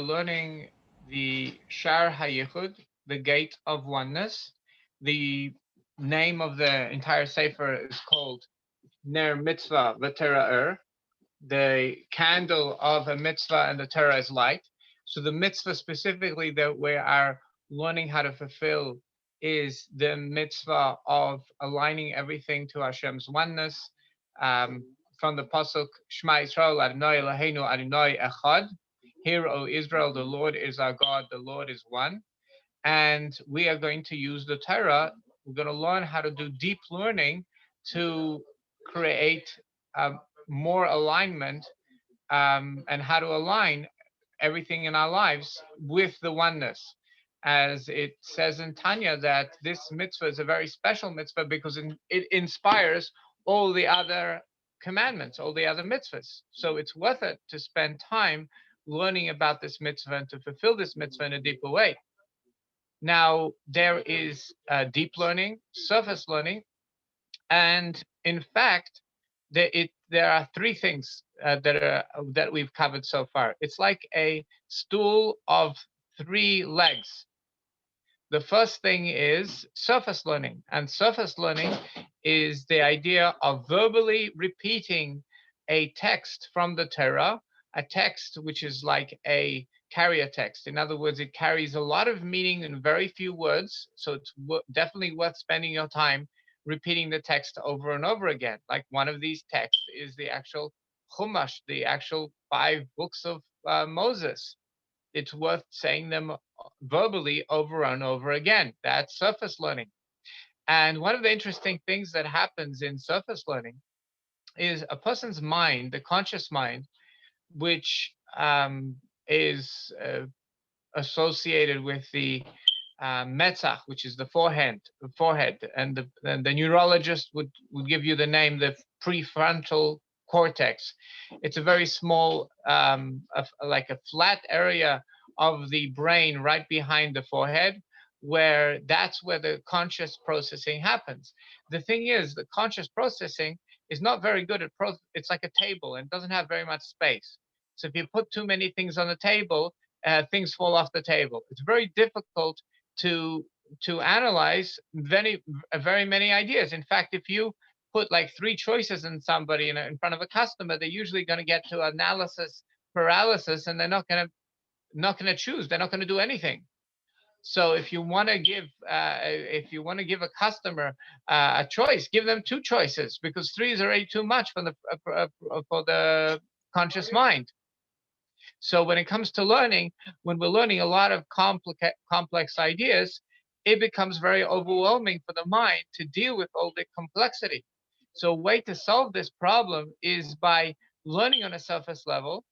learning the Shar HaYichud, the Gate of Oneness. The name of the entire Sefer is called Ner Mitzvah V'Tera'er. The candle of a mitzvah and the Torah is light. So the mitzvah specifically that we are learning how to fulfill is the mitzvah of aligning everything to Hashem's oneness. From the pasuk Shema Yisrael Adonai Eloheinu Adonai Echad. Hear, O Israel, the Lord is our God, the Lord is one. And we are going to use the Torah. We're going to learn how to do deep learning to create more alignment and how to align everything in our lives with the oneness. As it says in Tanya that this mitzvah is a very special mitzvah because it inspires all the other commandments, all the other mitzvahs. So it's worth it to spend time learning about this mitzvah and to fulfill this mitzvah in a deeper way. Now, there is deep learning, surface learning, and in fact, there are three things that we've covered so far. It's like a stool of three legs. The first thing is surface learning, and surface learning is the idea of verbally repeating a text from the Torah, a text which is like a carrier text. In other words, it carries a lot of meaning in very few words, so it's definitely worth spending your time repeating the text over and over again. Like one of these texts is the actual Chumash, the actual 5 books of Moses. It's worth saying them verbally over and over again. That's surface learning. And one of the interesting things that happens in surface learning is a person's mind, the conscious mind, which is associated with the metzach, which is the forehead, and the neurologist would give you the name the prefrontal cortex. It's a very small, like a flat area of the brain right behind the forehead, where that's where the conscious processing happens. The thing is, the conscious processing is not very good at it's like a table and doesn't have very much space. So if you put too many things on the table, things fall off the table. It's very difficult to analyze very many ideas. In fact, if you put like 3 choices in somebody in front of a customer, they're usually going to get to analysis paralysis, and they're not going to choose. They're not going to do anything. So if you want to give a customer a choice, give them 2 choices, because 3 is already too much for the conscious mind. So when it comes to learning, when we're learning a lot of complex ideas, it becomes very overwhelming for the mind to deal with all the complexity. So a way to solve this problem is by learning on a surface level,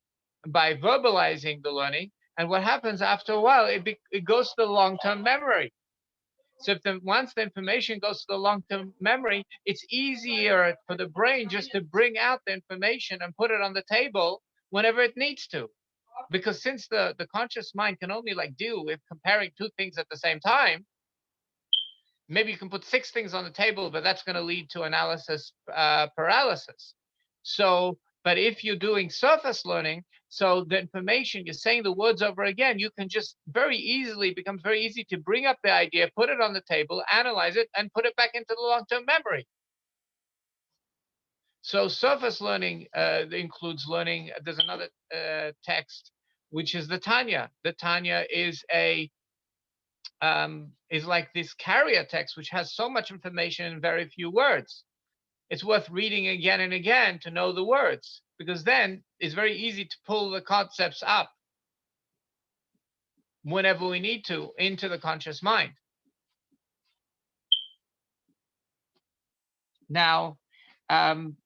by verbalizing the learning. And what happens after a while, it goes to the long-term memory. So once the information goes to the long-term memory, it's easier for the brain just to bring out the information and put it on the table whenever it needs to. Because since the conscious mind can only like deal with comparing 2 things at the same time, maybe you can put 6 things on the table, but that's going to lead to analysis paralysis. So, but if you're doing surface learning, so the information, you're saying the words over again, you can just becomes very easy to bring up the idea, put it on the table, analyze it, and put it back into the long-term memory. So surface learning includes learning. There's another text, which is the Tanya. The Tanya is like this carrier text, which has so much information in very few words. It's worth reading again and again to know the words, because then it's very easy to pull the concepts up whenever we need to into the conscious mind. Now, then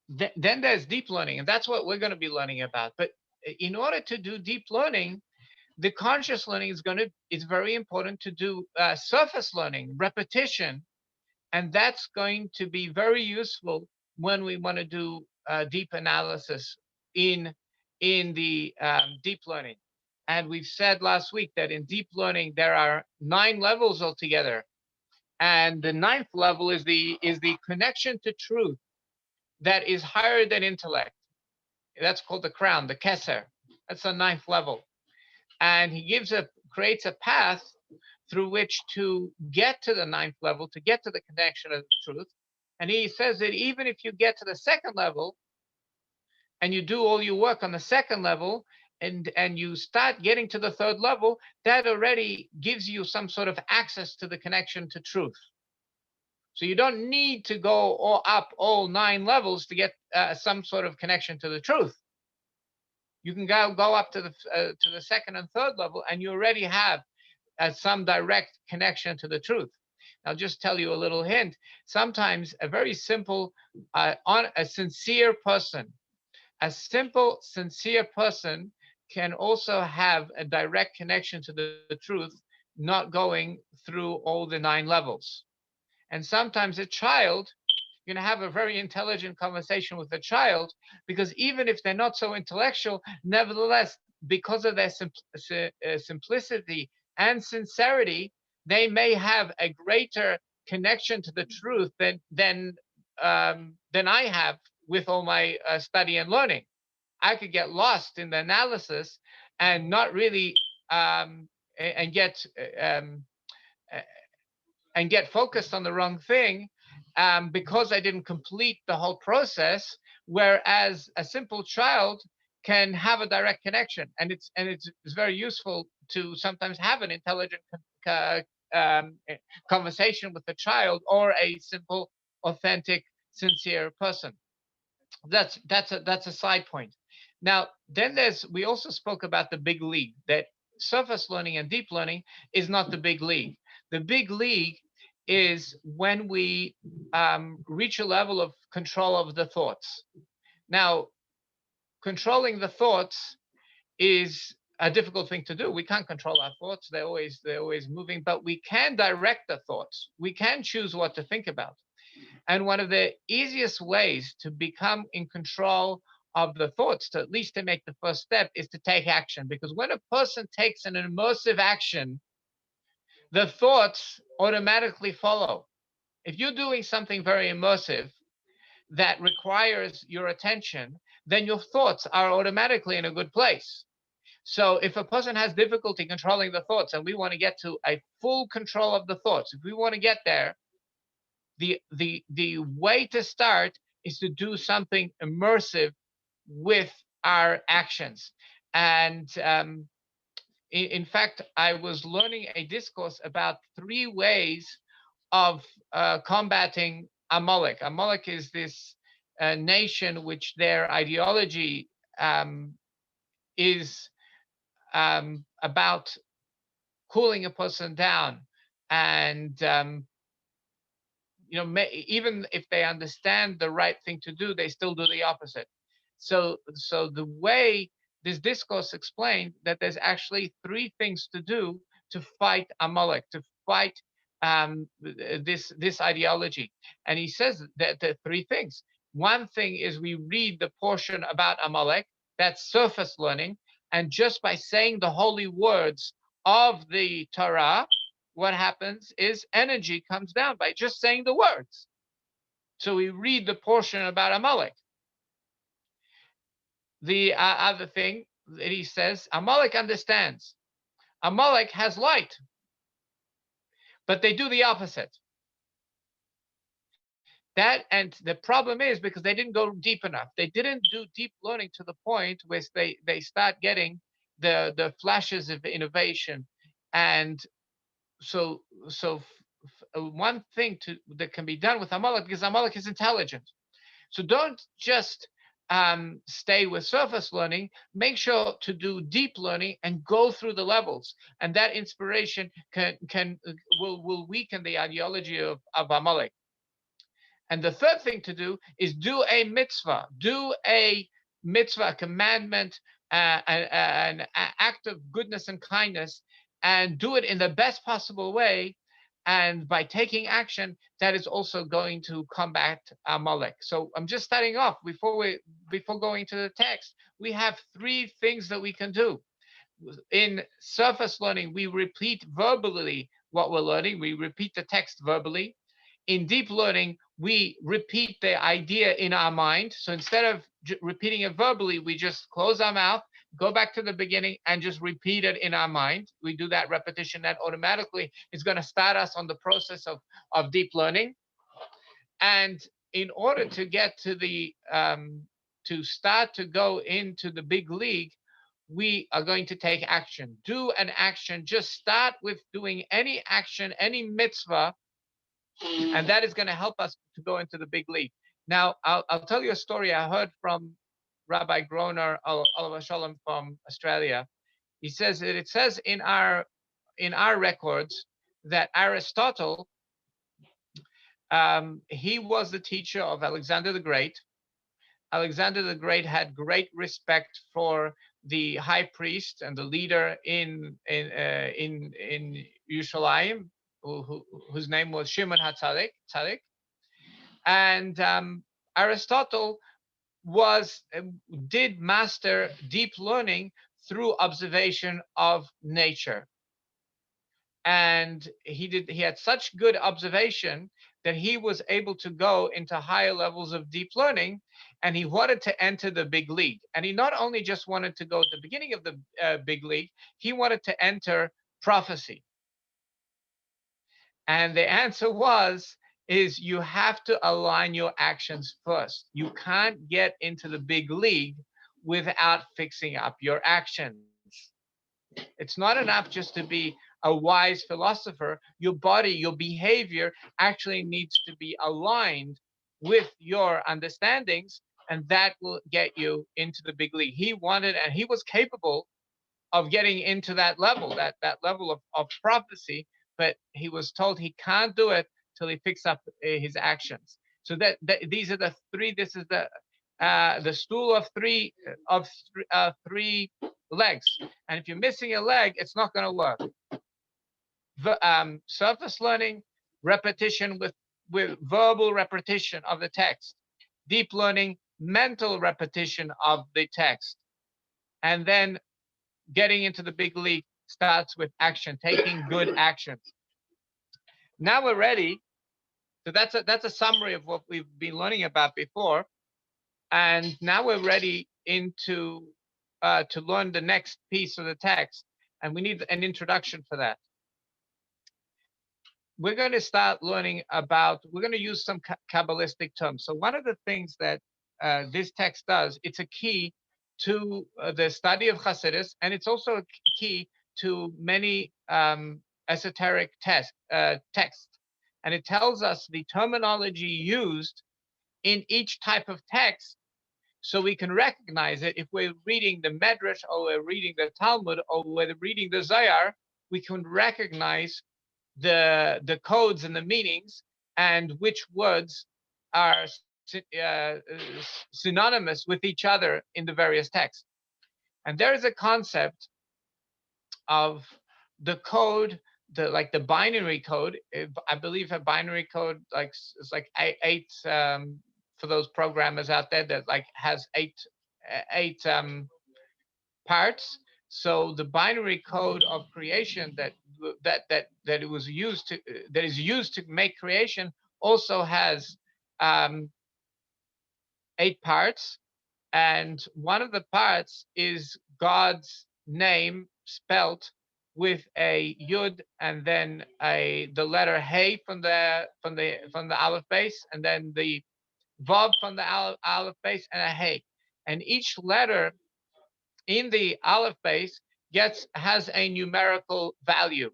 there's deep learning, and that's what we're going to be learning about. But in order to do deep learning, the conscious learning is very important to do surface learning, repetition, and that's going to be very useful when we want to do deep analysis in the deep learning. And we've said last week that in deep learning there are 9 levels altogether, and the 9th level is the connection to truth that is higher than intellect. That's called the crown, the keser. That's the 9th level. and he creates a path through which to get to the ninth level, to get to the connection of the truth. And he says that even if you get to the second level and you do all your work on the second level, and you start getting to the third level, that already gives you some sort of access to the connection to truth. So you don't need to go up all 9 levels to get some sort of connection to the truth. You can go up to the second and third level, and you already have some direct connection to the truth. I'll just tell you a little hint. Sometimes a very simple, a sincere person, a simple, sincere person can also have a direct connection to the truth, not going through all the 9 levels. And sometimes a child, you're going to have a very intelligent conversation with a child, because even if they're not so intellectual, nevertheless, because of their simplicity and sincerity, they may have a greater connection to the truth than I have with all my study and learning. I could get lost in the analysis and not really and get focused on the wrong thing, because I didn't complete the whole process. Whereas a simple child can have a direct connection, and it's very useful to sometimes have an intelligent conversation with a child or a simple, authentic, sincere person. That's a side point. Now, then we also spoke about the big league, that surface learning and deep learning is not the big league. The big league is when we reach a level of control of the thoughts. Now, controlling the thoughts is a difficult thing to do. We can't control our thoughts. They're always moving, but we can direct the thoughts. We can choose what to think about. And one of the easiest ways to become in control of the thoughts, to at least to make the first step, is to take action. Because when a person takes an immersive action, the thoughts automatically follow. If you're doing something very immersive that requires your attention, then your thoughts are automatically in a good place. So if a person has difficulty controlling the thoughts, and we want to get to a full control of the thoughts, if we want to get there, the way to start is to do something immersive with our actions. And in fact, I was learning a discourse about 3 ways of combating Amalek. Amalek is this nation which their ideology is about cooling a person down, and even if they understand the right thing to do, they still do the opposite. So the way this discourse explained that there's actually 3 things to do to fight Amalek, to fight this ideology. And he says that the 3 things. One thing is we read the portion about Amalek, that's surface learning, and just by saying the holy words of the Torah, what happens is energy comes down by just saying the words. So we read the portion about Amalek. The other thing that he says, Amalek understands. Amalek has light, but they do the opposite. And the problem is because they didn't go deep enough. They didn't do deep learning to the point where they start getting the flashes of innovation. And so one thing that can be done with Amalek, because Amalek is intelligent. So don't just stay with surface learning. Make sure to do deep learning and go through the levels. And that inspiration will weaken the ideology of Amalek. And the third thing to do is do a mitzvah. Do a mitzvah, a commandment, an act of goodness and kindness, and do it in the best possible way. And by taking action, that is also going to combat Amalek. So I'm just starting off before going to the text. We have 3 things that we can do. In surface learning, we repeat verbally what we're learning. We repeat the text verbally. In deep learning, we repeat the idea in our mind. So instead of repeating it verbally, we just close our mouth go back to the beginning and just repeat it in our mind. We do that repetition, that automatically is going to start us on the process of deep learning. And in order to get to the to start to go into the big league, we are going to take action. Do an action. Just start with doing any action, any mitzvah, and that is going to help us to go into the big league. Now, I'll tell you a story I heard from Rabbi Groner, Alav Shalom, from Australia. He says that it says in our records that Aristotle, he was the teacher of Alexander the Great. Alexander the Great had great respect for the high priest and the leader in Yerushalayim, whose name was Shimon HaTzadik. And Aristotle did master deep learning through observation of nature. And he had such good observation that he was able to go into higher levels of deep learning, and he wanted to enter the big league. And he not only just wanted to go at the beginning of the big league, he wanted to enter prophecy. And the answer is you have to align your actions first. You can't get into the big league without fixing up your actions. It's not enough just to be a wise philosopher. Your body, your behavior actually needs to be aligned with your understandings, and that will get you into the big league. He wanted, and he was capable of getting into that level, that level of prophecy, but he was told he can't do it till he fixes up his actions. So that these are the three. This is the stool of three legs, and if you're missing a leg, it's not going to work. Surface learning, repetition with verbal repetition of the text, deep learning, mental repetition of the text, and then getting into the big league starts with action, taking good actions. Now we're ready. So that's a summary of what we've been learning about before, and now we're ready to learn the next piece of the text, and we need an introduction for that. We're going to start learning about. We're going to use some Kabbalistic terms. So one of the things that this text does, it's a key to the study of Hasidus, and it's also a key to many esoteric texts. And it tells us the terminology used in each type of text, so we can recognize it. If we're reading the Medrash, or we're reading the Talmud, or we're reading the Zohar, we can recognize the codes and the meanings, and which words are synonymous with each other in the various texts. And there is a concept of the code, the binary code. I believe a binary code is like eight for those programmers out there that has eight parts. So the binary code of creation that is used to make creation also has 8 parts, and one of the parts is God's name spelt with a yud and then the letter hey from the aleph base, and then the vav from the aleph base, and a hey, and each letter in the aleph base has a numerical value.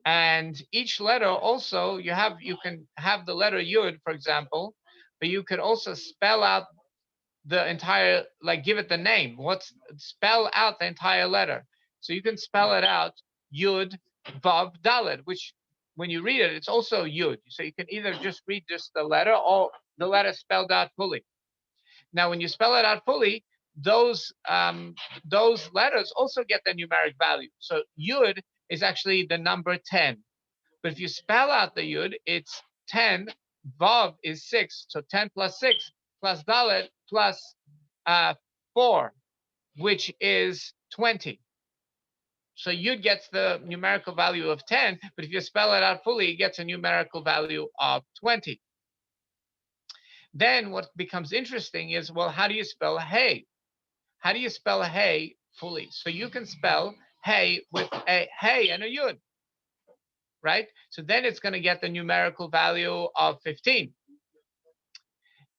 And each letter also, you can have the letter yud, for example, but you could also spell out the entire, give it the name. Spell out the entire letter. So you can spell it out yud, vav, daled, which when you read it, it's also yud. So you can either just read just the letter or the letter spelled out fully. Now, when you spell it out fully, those letters also get the numeric value. So yud is actually the number 10. But if you spell out the yud, it's 10, vav is 6, so 10 plus 6 plus dalet plus 4, which is 20. So yud gets the numerical value of 10, but if you spell it out fully, it gets a numerical value of 20. Then what becomes interesting is, well, how do you spell hey? How do you spell hey fully? So you can spell hey with a hey and a yud, right? So then it's going to get the numerical value of 15.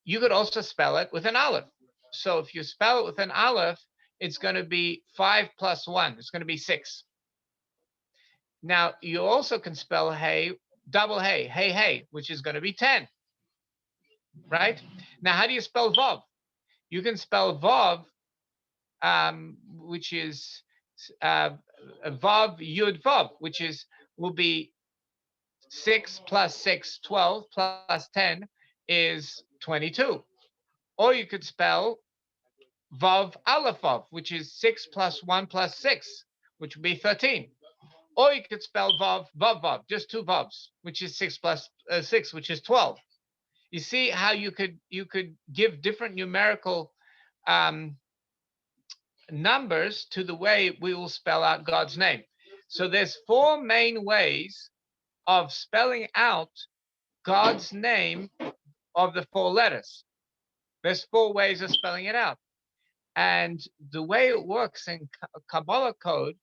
You could also spell it with an aleph. So if you spell it with an aleph, it's going to be 5 plus 1. It's going to be 6. Now, you also can spell hey, double hey, hey, hey, which is going to be 10, right? Now, how do you spell vav? You can spell vav, which is vav, yud, vav, which will be 6 plus 6, 12, plus 10 is 22. Or you could spell vav aleph vav, which is 6 plus 1 plus 6, which would be 13. Or you could spell vav vav vav, just 2 vavs, which is 6 plus 6, which is 12. You see how you could give different numerical numbers to the way we will spell out God's name. So there's 4 main ways of spelling out God's name of the 4 letters. There's 4 ways of spelling it out. And the way it works in Kabbalah code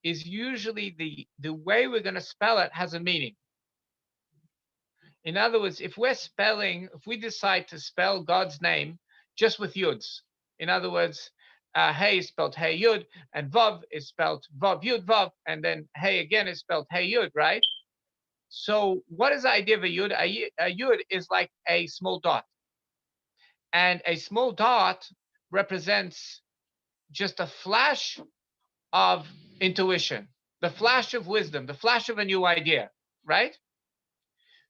is usually the way we're going to spell it has a meaning. In other words, if we decide to spell God's name just with yuds, in other words, hey is spelled hey yud, and vav is spelled vav yud vav, and then hey again is spelled hey yud, right? So what is the idea of a yud? A yud is like a small dot. And a small dot represents just a flash of intuition, the flash of wisdom, the flash of a new idea, right?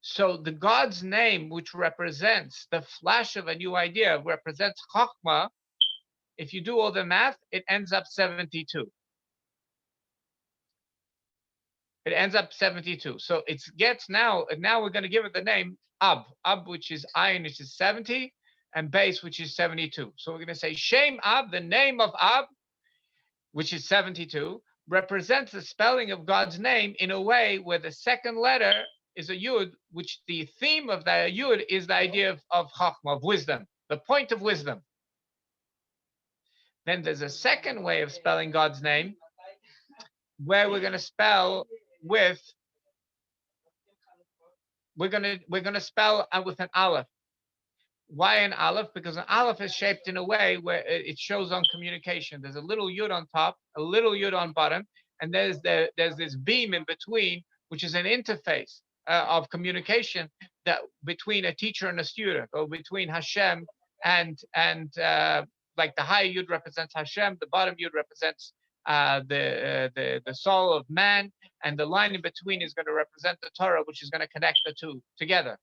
So the God's name, which represents the flash of a new idea, represents Chachma. If you do all the math, it ends up 72. It ends up 72. So it gets now we're going to give it the name Ab, which is Ayin, which is 70, and Base, which is 72. So we're going to say Shem Ab, the name of Ab, which is 72, represents the spelling of God's name in a way where the second letter is a yud, which the theme of the yud is the idea of chachma, of wisdom, the point of wisdom. Then there's a second way of spelling God's name where we're going to spell with we're going to spell with an aleph. Why an aleph? Because an aleph is shaped in a way where it shows on communication. There's a little yud on top, a little yud on bottom, and there's this beam in between, which is an interface of communication that between a teacher and a student, or between Hashem and like the high yud represents Hashem, the bottom yud represents the soul of man, and the line in between is going to represent the Torah, which is going to connect the two together,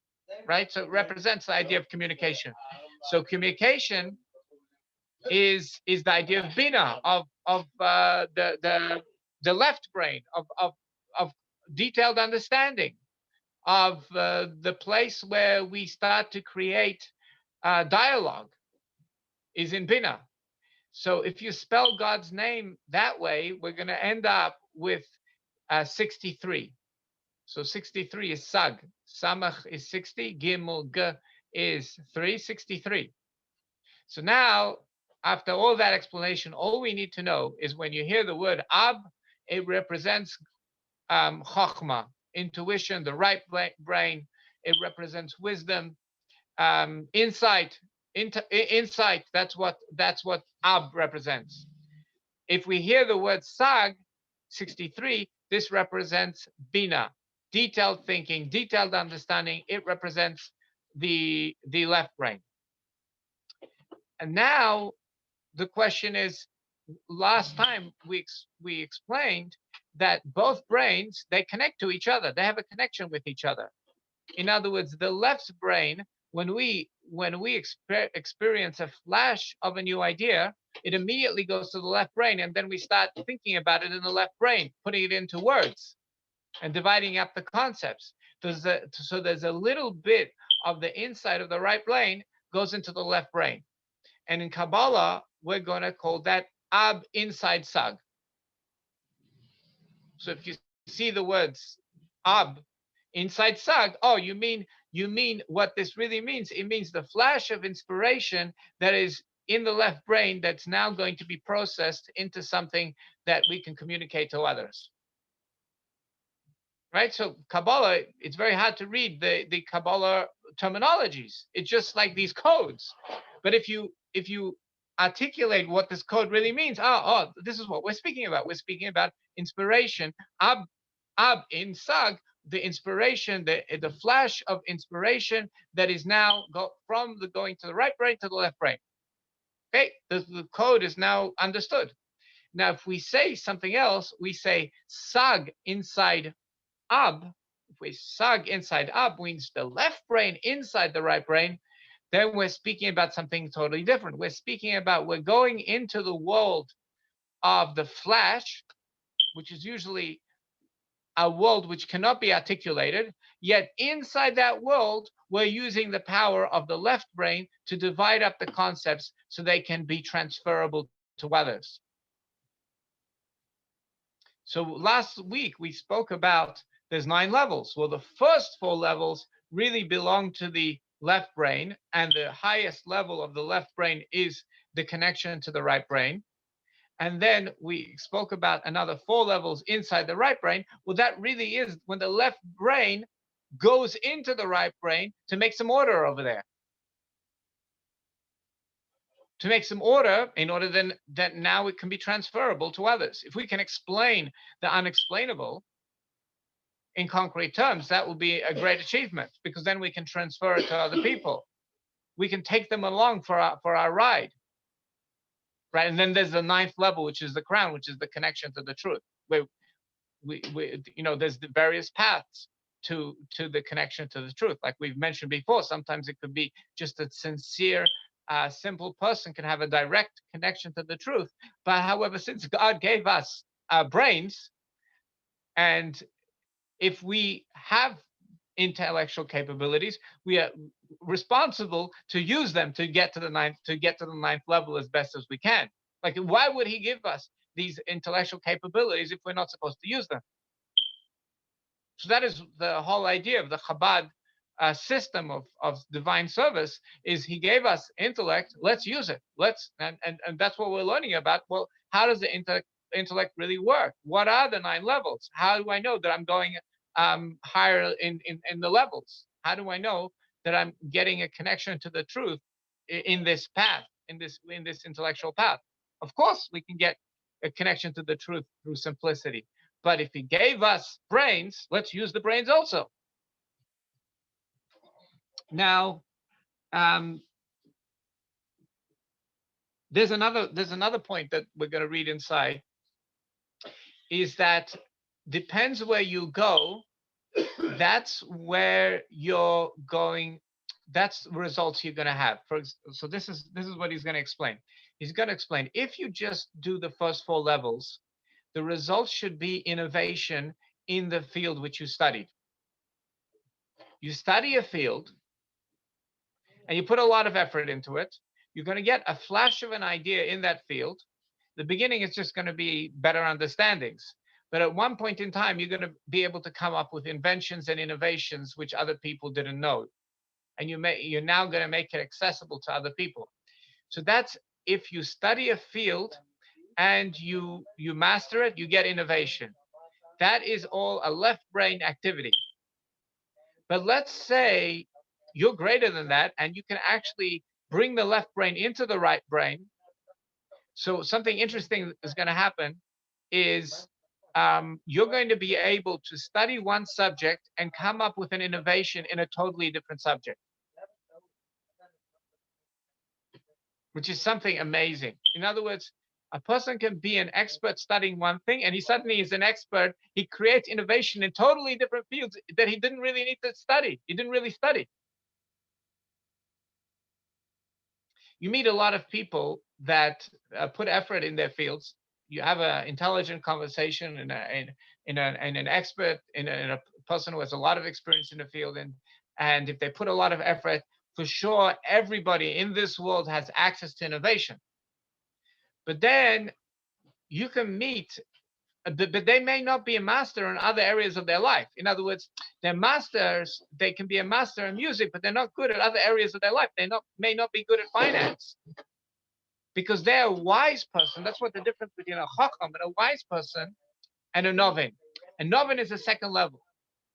right? So it represents the idea of communication. So communication is the idea of bina, of the left brain, of detailed understanding, of the place where we start to create dialogue is in bina. So if you spell God's name that way, we're going to end up with 63. So 63 is sag. Samach is 60. Gimel g is 363. So now, after all that explanation, all we need to know is when you hear the word ab, it represents chachma, intuition, the right brain. It represents wisdom, insight. Insight. That's what ab represents. If we hear the word sag, 63, this represents bina, detailed thinking, detailed understanding. It represents the left brain. And now the question is, last time we explained that both brains, they connect to each other. They have a connection with each other. In other words, the left brain, when we experience a flash of a new idea, it immediately goes to the left brain, and then we start thinking about it in the left brain, putting it into words and dividing up the concepts. So there's a little bit of the inside of the right brain goes into the left brain. And in Kabbalah, we're going to call that ab inside sag. So if you see the words ab inside sag, oh, you mean what this really means? It means the flash of inspiration that is in the left brain that's now going to be processed into something that we can communicate to others. Right? So Kabbalah, it's very hard to read the Kabbalah terminologies. It's just like these codes. But if you articulate what this code really means, this is what we're speaking about. We're speaking about inspiration. Ab in Sag, the inspiration, the flash of inspiration that is now from the going to the right brain to the left brain. Okay, the code is now understood. Now, if we say something else, we say Sag inside Ab. If we Sag inside Ab means the left brain inside the right brain, then we're speaking about something totally different. We're speaking about we're going into the world of the flash, which is usually a world which cannot be articulated, yet inside that world, we're using the power of the left brain to divide up the concepts so they can be transferable to others. So last week we spoke about there's 9 levels. Well, the first 4 levels really belong to the left brain, and the highest level of the left brain is the connection to the right brain. And then we spoke about another 4 levels inside the right brain. Well, that really is when the left brain goes into the right brain to make some order over there. To make some order in order then that now it can be transferable to others. If we can explain the unexplainable in concrete terms, that will be a great achievement, because then we can transfer it to other people. We can take them along for our ride. Right, and then there's the 9th level, which is the crown, which is the connection to the truth. Where we there's the various paths to the connection to the truth. Like we've mentioned before, sometimes it could be just a sincere, simple person can have a direct connection to the truth. But however, since God gave us brains, and if we have intellectual capabilities, we are responsible to use them to get to the 9th level as best as we can. Like, why would he give us these intellectual capabilities if we're not supposed to use them? So that is the whole idea of the Chabad system of divine service. Is he gave us intellect, let's use it. And that's what we're learning about. Well, how does the intellect really work? What are the 9 levels? How do I know that I'm going higher in the levels? How do I know that I'm getting a connection to the truth in this path, in this intellectual path? Of course, we can get a connection to the truth through simplicity. But if he gave us brains, let's use the brains also. Now, there's another point that we're going to read inside, is that depends where you go, that's where you're going, that's the results you're going to have. So this is what he's going to explain. He's going to explain, if you just do the first 4 levels, the results should be innovation in the field which you studied. You study a field and you put a lot of effort into it, you're going to get a flash of an idea in that field. The beginning is just going to be better understandings. But at one point in time, you're going to be able to come up with inventions and innovations which other people didn't know. And you're now going to make it accessible to other people. So that's if you study a field and you master it, you get innovation. That is all a left brain activity. But let's say you're greater than that and you can actually bring the left brain into the right brain. So something interesting is going to happen is you're going to be able to study one subject and come up with an innovation in a totally different subject, which is something amazing. In other words, a person can be an expert studying one thing, and he suddenly is an expert. He creates innovation in totally different fields that he didn't really need to study. He didn't really study. You meet a lot of people that put effort in their fields. You have an intelligent conversation and an expert, in a person who has a lot of experience in the field, and if they put a lot of effort, for sure, everybody in this world has access to innovation. But then you can meet, but they may not be a master in other areas of their life. In other words, they're masters. They can be a master in music, but they're not good at other areas of their life. They may not be good at finance. because they're a wise person. That's what the difference between a chacham and a wise person and a novin. A novin is a second level.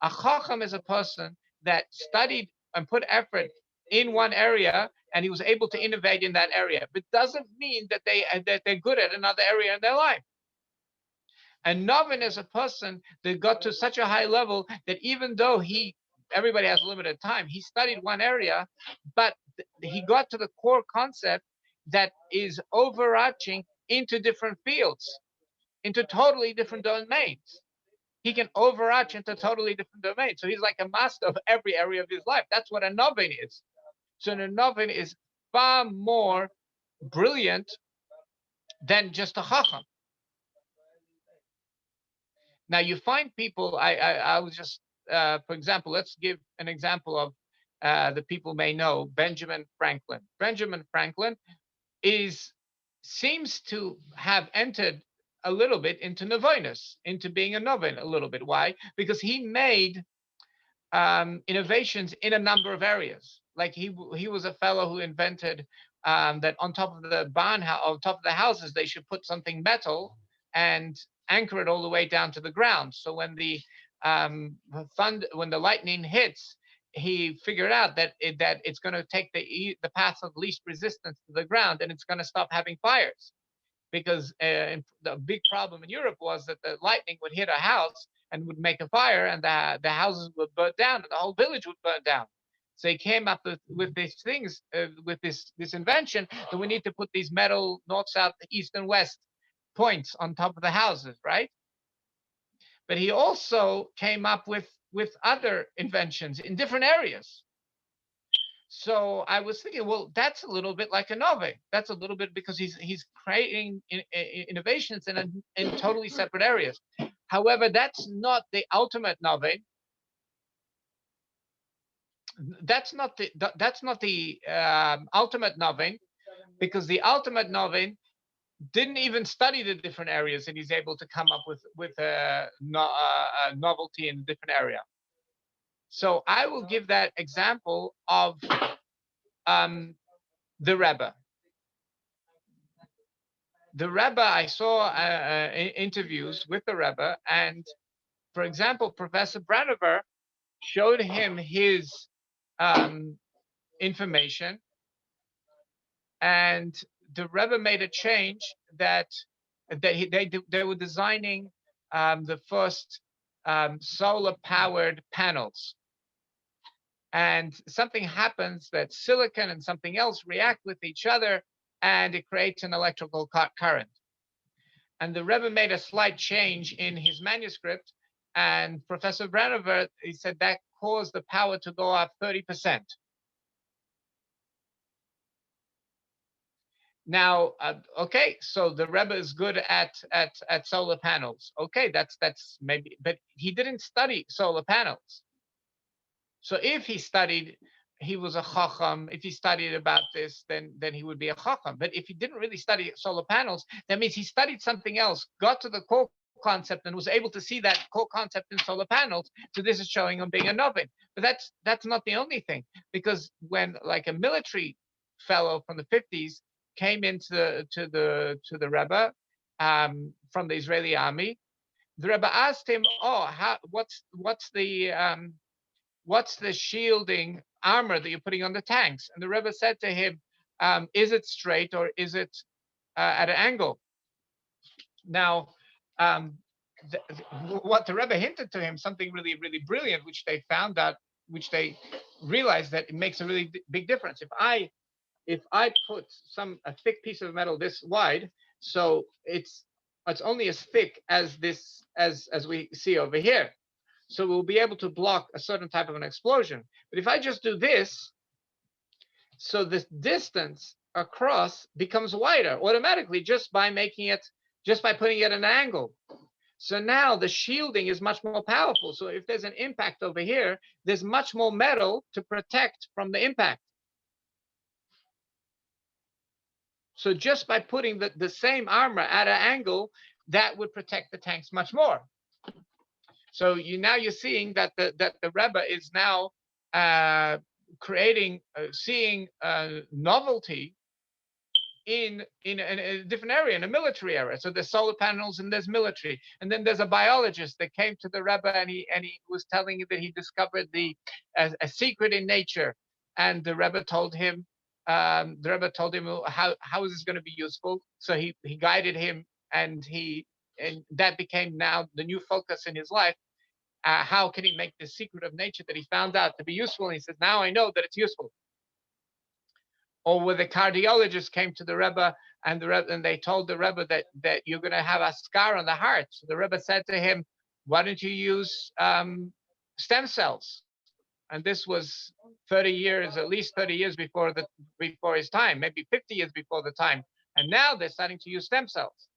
A chacham is a person that studied and put effort in one area, and he was able to innovate in that area. But doesn't mean that they're good at another area in their life. A novin is a person that got to such a high level that even though everybody has limited time, he studied one area, but he got to the core concept that is overarching into different fields, into totally different domains. He can overarch into totally different domains. So he's like a master of every area of his life. That's what a novin is. So a novin is far more brilliant than just a chacham. Now you find people. I was just, for example, let's give an example of the people may know Benjamin Franklin. Benjamin Franklin seems to have entered a little bit into novinus, into being a novin a little bit. Why? Because he made innovations in a number of areas. Like he was a fellow who invented that on top of the on top of the houses, they should put something metal and anchor it all the way down to the ground. So when the when the lightning hits, he figured out that it's going to take the path of least resistance to the ground, and it's going to stop having fires. Because the big problem in Europe was that the lightning would hit a house and would make a fire, and the houses would burn down, and the whole village would burn down. So he came up with these things, with this invention, that we need to put these metal north, south, east, and west points on top of the houses, right? But he also came up with other inventions in different areas. So I was thinking, well, that's a little bit like a novin. That's a little bit because he's creating innovations in totally separate areas. However, that's not the ultimate novin. That's not the ultimate novin, because the ultimate novin didn't even study the different areas, and he's able to come up with a novelty in a different area. So I will give that example of the Rebbe. The Rebbe, I saw interviews with the Rebbe, and for example, Professor Branover showed him his information, and the Rebbe made a change that they were designing the first solar powered panels. And something happens that silicon and something else react with each other, and it creates an electrical current. And the Rebbe made a slight change in his manuscript, and Professor Branover, he said that caused the power to go up 30%. Now, okay, so the Rebbe is good at solar panels. Okay, that's maybe, but he didn't study solar panels. So if he studied, he was a chacham. If he studied about this, then he would be a chacham. But if he didn't really study solar panels, that means he studied something else, got to the core concept, and was able to see that core concept in solar panels. So this is showing him being a novin. But that's not the only thing, because when like a military fellow from the 50s came into the Rebbe from the Israeli army, the Rebbe asked him, "Oh, what's the shielding armor that you're putting on the tanks?" And the Rebbe said to him, "Is it straight or is it at an angle?" Now, what the Rebbe hinted to him, something really, really brilliant, which they found out, which they realized that it makes a really big difference. If I put a thick piece of metal this wide, so it's only as thick as this as we see over here. So we'll be able to block a certain type of an explosion. But if I just do this, so this distance across becomes wider automatically just by putting it at an angle. So now the shielding is much more powerful. So if there's an impact over here, there's much more metal to protect from the impact. So just by putting the same armor at an angle, that would protect the tanks much more. So you're seeing that the Rebbe is now seeing novelty in a different area, in a military area. So there's solar panels and there's military, and then there's a biologist that came to the Rebbe, and he was telling you that he discovered a secret in nature, and the Rebbe told him how is this going to be useful. So he guided him, and that became now the new focus in his life. How can he make the secret of nature that he found out to be useful? And he says, now I know that it's useful. Or where the cardiologist came to the Rebbe, and they told the Rebbe that you're going to have a scar on the heart. So the Rebbe said to him, why don't you use stem cells? And this was 30 years, at least 30 years before his time, maybe 50 years before the time. And now they're starting to use stem cells.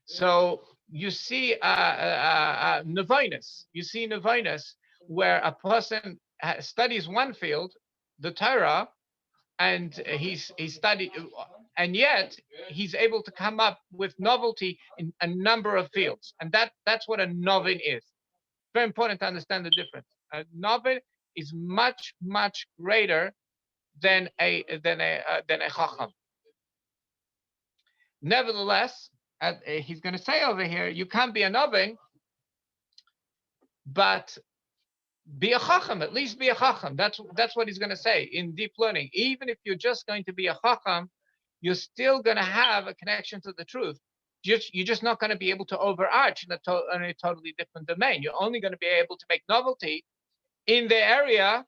So you see Oneness. You see Oneness, where a person studies one field, the Torah, and he studied, and yet he's able to come up with novelty in a number of fields, and that's what a novin is. Very important to understand the difference. A novin is much greater than a chacham. Nevertheless, he's going to say over here, you can't be a novin, but be a chacham, at least be a chacham. That's what he's going to say in deep learning. Even if you're just going to be a chacham, you're still going to have a connection to the truth. You're just not going to be able to overarch in a totally different domain. You're only going to be able to make novelty in the area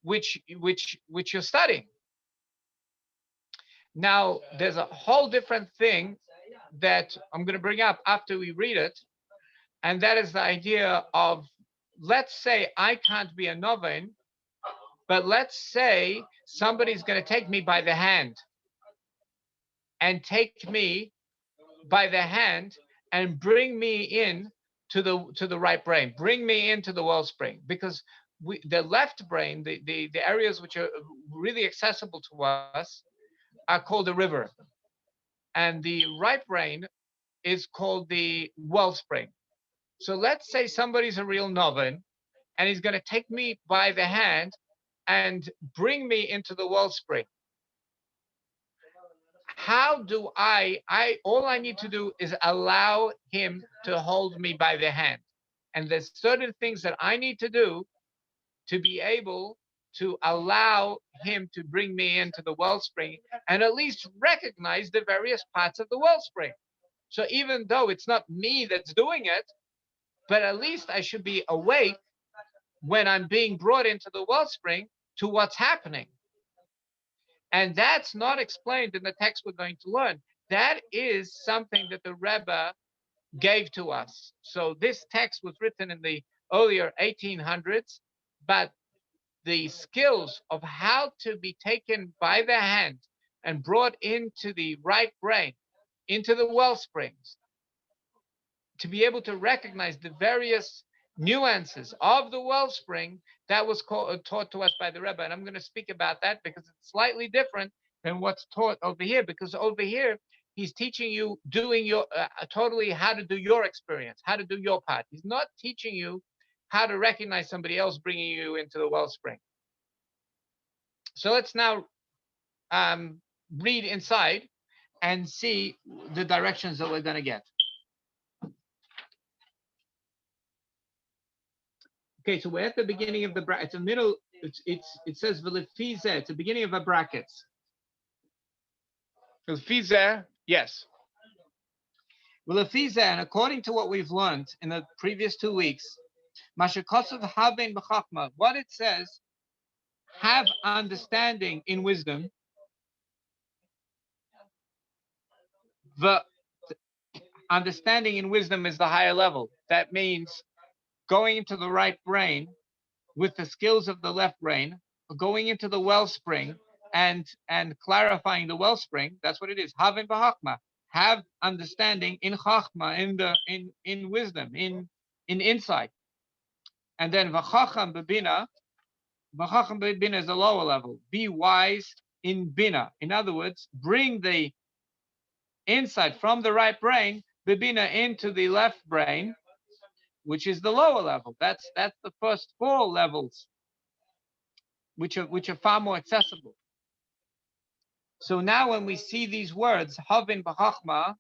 which you're studying. Now, there's a whole different thing that I'm going to bring up after we read it, and that is the idea of, let's say I can't be a novin, but let's say somebody's going to take me by the hand and bring me in to the right brain, bring me into the wellspring, because the left brain, the areas which are really accessible to us, are called the river, and the right brain is called the wellspring. So let's say somebody's a real novin, and he's going to take me by the hand and bring me into the wellspring. How do all I need to do is allow him to hold me by the hand. And there's certain things that I need to do to be able to allow him to bring me into the wellspring and at least recognize the various parts of the wellspring. So even though it's not me that's doing it, but at least I should be awake when I'm being brought into the wellspring to what's happening. And that's not explained in the text we're going to learn. That is something that the Rebbe gave to us. So this text was written in the earlier 1800s, but the skills of how to be taken by the hand and brought into the right brain, into the well springs, to be able to recognize the various nuances of the wellspring, that was taught to us by the Rebbe. And I'm going to speak about that because it's slightly different than what's taught over here, because over here, he's teaching you doing your totally how to do your experience, how to do your part. He's not teaching you how to recognize somebody else bringing you into the wellspring. So let's now read inside and see the directions that we're going to get. Okay, so we're at the beginning of the bracket. It's a middle. It says v'lefize. It's the beginning of a brackets. V'lefize, yes. V'lefize, and according to what we've learned in the previous 2 weeks, mashakosov haben b'chachma. What it says, have understanding in wisdom. The understanding in wisdom is the higher level. That means going into the right brain with the skills of the left brain, going into the wellspring and clarifying the wellspring. That's what it is. Havin b'chachma, have understanding in chachma, in wisdom, in insight. And then v'chacham b'bina. V'chacham b'bina is a lower level. Be wise in bina. In other words, bring the insight from the right brain, b'bina, into the left brain, which is the lower level. That's the first 4 levels, which are far more accessible. So now when we see these words, havin b'chachma,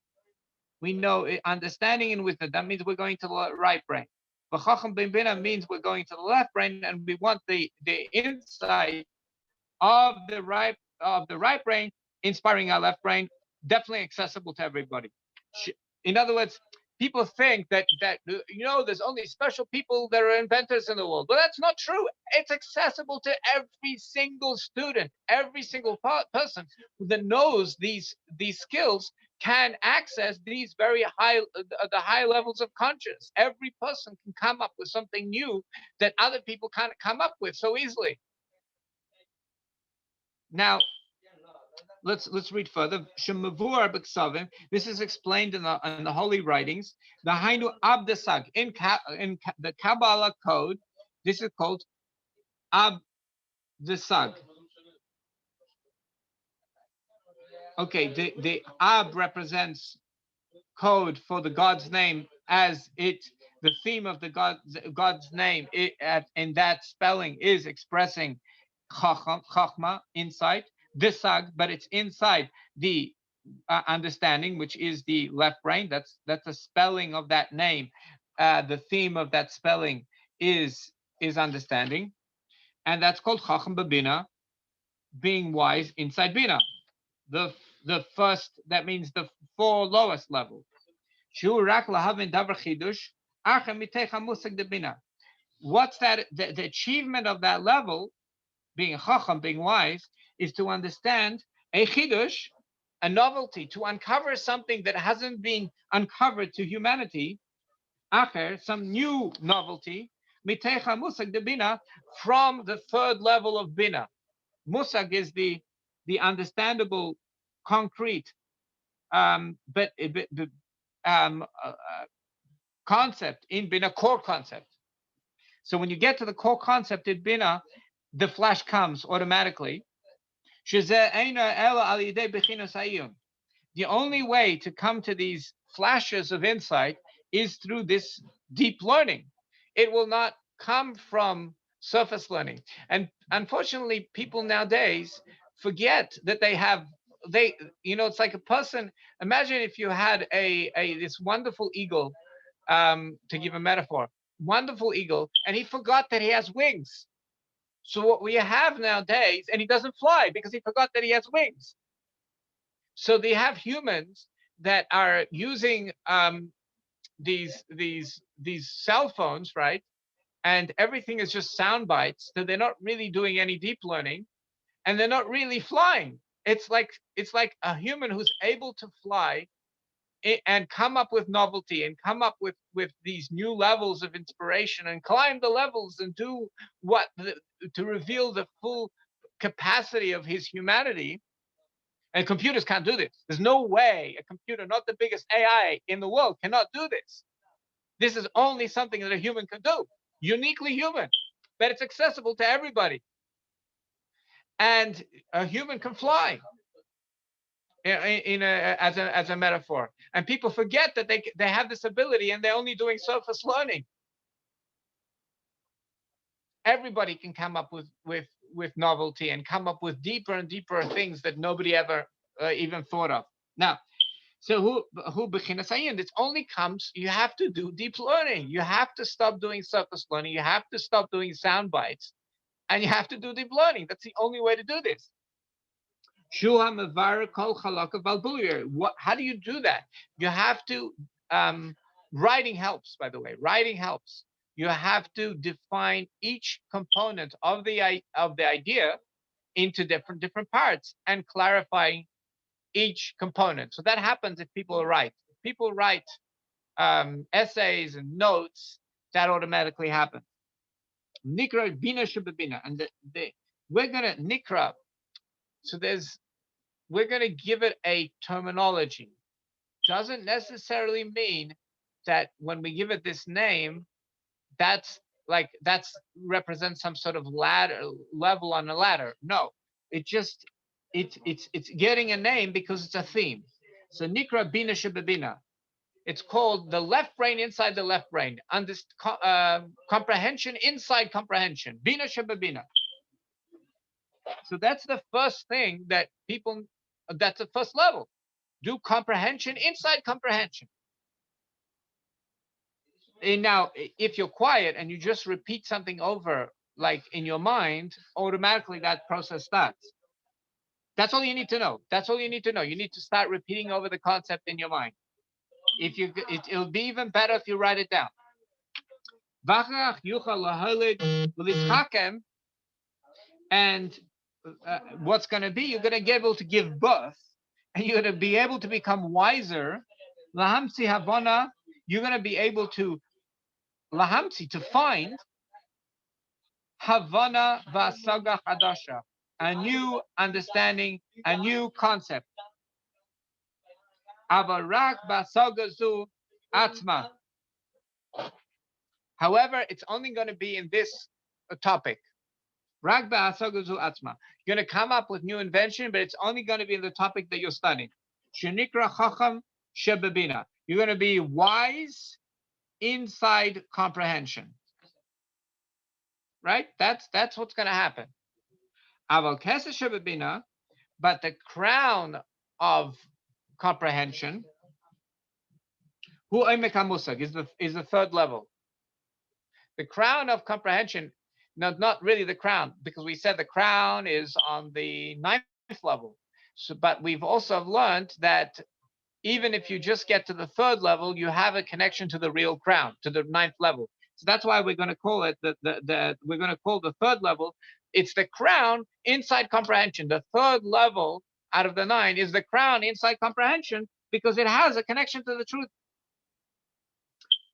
we know understanding and wisdom. That means we're going to the right brain. B'chacham b'bina means we're going to the left brain, and we want the insight of the right brain, inspiring our left brain, definitely accessible to everybody. In other words, people think that there's only special people that are inventors in the world. Well, that's not true. It's accessible to every single student, every single person that knows these skills can access these very the high levels of conscious. Every person can come up with something new that other people can't come up with so easily. Now, let's read further. This is explained in the holy writings. The Hainu Abdesag in the Kabbalah code. This is called Abdesag. Okay, the Ab represents code for the God's name as the theme of the God's name in that spelling is expressing chachma, insight, disag, but it's inside the understanding, which is the left brain. That's the spelling of that name. The theme of that spelling is understanding, and that's called chacham babina, being wise inside bina. The first, that means the four lowest levels. What's that? The achievement of that level, being chacham, being wise, is to understand a chidush, a novelty, to uncover something that hasn't been uncovered to humanity, acher, some new novelty, mitecha musag de bina, from the third level of bina. Musag is the understandable, concrete, but concept in bina, core concept. So when you get to the core concept in bina, the flash comes automatically. The only way to come to these flashes of insight is through this deep learning. It will not come from surface learning. And unfortunately, people nowadays forget that it's like a person. Imagine if you had this wonderful eagle, to give a metaphor, wonderful eagle, and he forgot that he has wings. So what we have nowadays, and he doesn't fly because he forgot that he has wings. So they have humans that are using these cell phones, right? And everything is just sound bites. So they're not really doing any deep learning, and they're not really flying. It's like a human who's able to fly and come up with novelty and come up with these new levels of inspiration and climb the levels and do to reveal the full capacity of his humanity. And computers can't do this. There's no way a computer, not the biggest AI in the world, cannot do this. This is only something that a human can do, uniquely human, but it's accessible to everybody. And a human can fly as a metaphor. And people forget that they have this ability and they're only doing surface learning. Everybody can come up with novelty and come up with deeper and deeper things that nobody ever even thought of. Now, so who b'chinasayin? It only comes. You have to do deep learning. You have to stop doing surface learning. You have to stop doing sound bites, and you have to do deep learning. That's the only way to do this. How do you do that? You have to. Writing helps, by the way. Writing helps. You have to define each component of the idea into different parts and clarifying each component. So that happens if people write. If people write essays and notes, that automatically happens. Nikra bina shababina, and we're gonna nikra. So we're gonna give it a terminology. Doesn't necessarily mean that when we give it this name, that's represents some sort of level on a ladder. No, it's getting a name because it's a theme. So nikra bina shababina. It's called the left brain inside the left brain. Comprehension inside comprehension. Bina shababina. So that's the first thing that people That's the first level. Do comprehension inside comprehension. And now, if you're quiet and you just repeat something over, like in your mind, automatically that process starts. That's all you need to know. That's all you need to know. You need to start repeating over the concept in your mind. If you, it'll be even better if you write it down. And what's going to be, you're going to be able to give birth, and you're going to be able to become wiser. Lahamsi havana, you're going to be able to lahamsi, to find havana vasaga hadasha, a new understanding, a new concept. Avarak vasaga zu atma. However, it's only going to be in this topic. Rak ba'asaga zu atma. You're going to come up with new invention, but it's only going to be in the topic that you're studying. Shenikra chacham shebabina. You're going to be wise inside comprehension. Right? That's what's going to happen. Aval kesa shebabina, but the crown of comprehension, hu emek hamusag, is the third level. The crown of comprehension, not really the crown, because we said the crown is on the 9th level. So, but we've also learned that even if you just get to the 3rd level, you have a connection to the real crown, to the 9th level. So that's why we're going to call it we're going to call the 3rd level. It's the crown inside comprehension. The 3rd level out of the 9 is the crown inside comprehension, because it has a connection to the truth.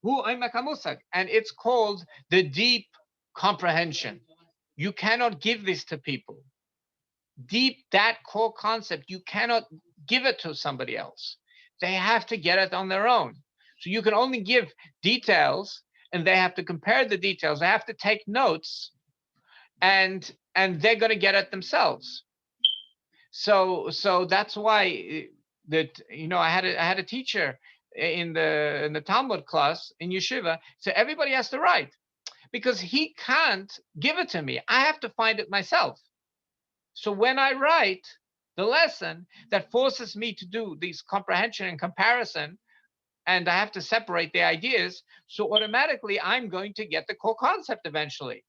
And it's called the deep comprehension. You cannot give this to people. Deep, that core concept, you cannot give it to somebody else. They have to get it on their own. So you can only give details, and they have to compare the details. They have to take notes, and they're going to get it themselves. So that's why that, I had a teacher in the Talmud class in yeshiva. So everybody has to write, because he can't give it to me. I have to find it myself. So when I write the lesson that forces me to do these comprehension and comparison, and I have to separate the ideas, so automatically I'm going to get the core concept eventually.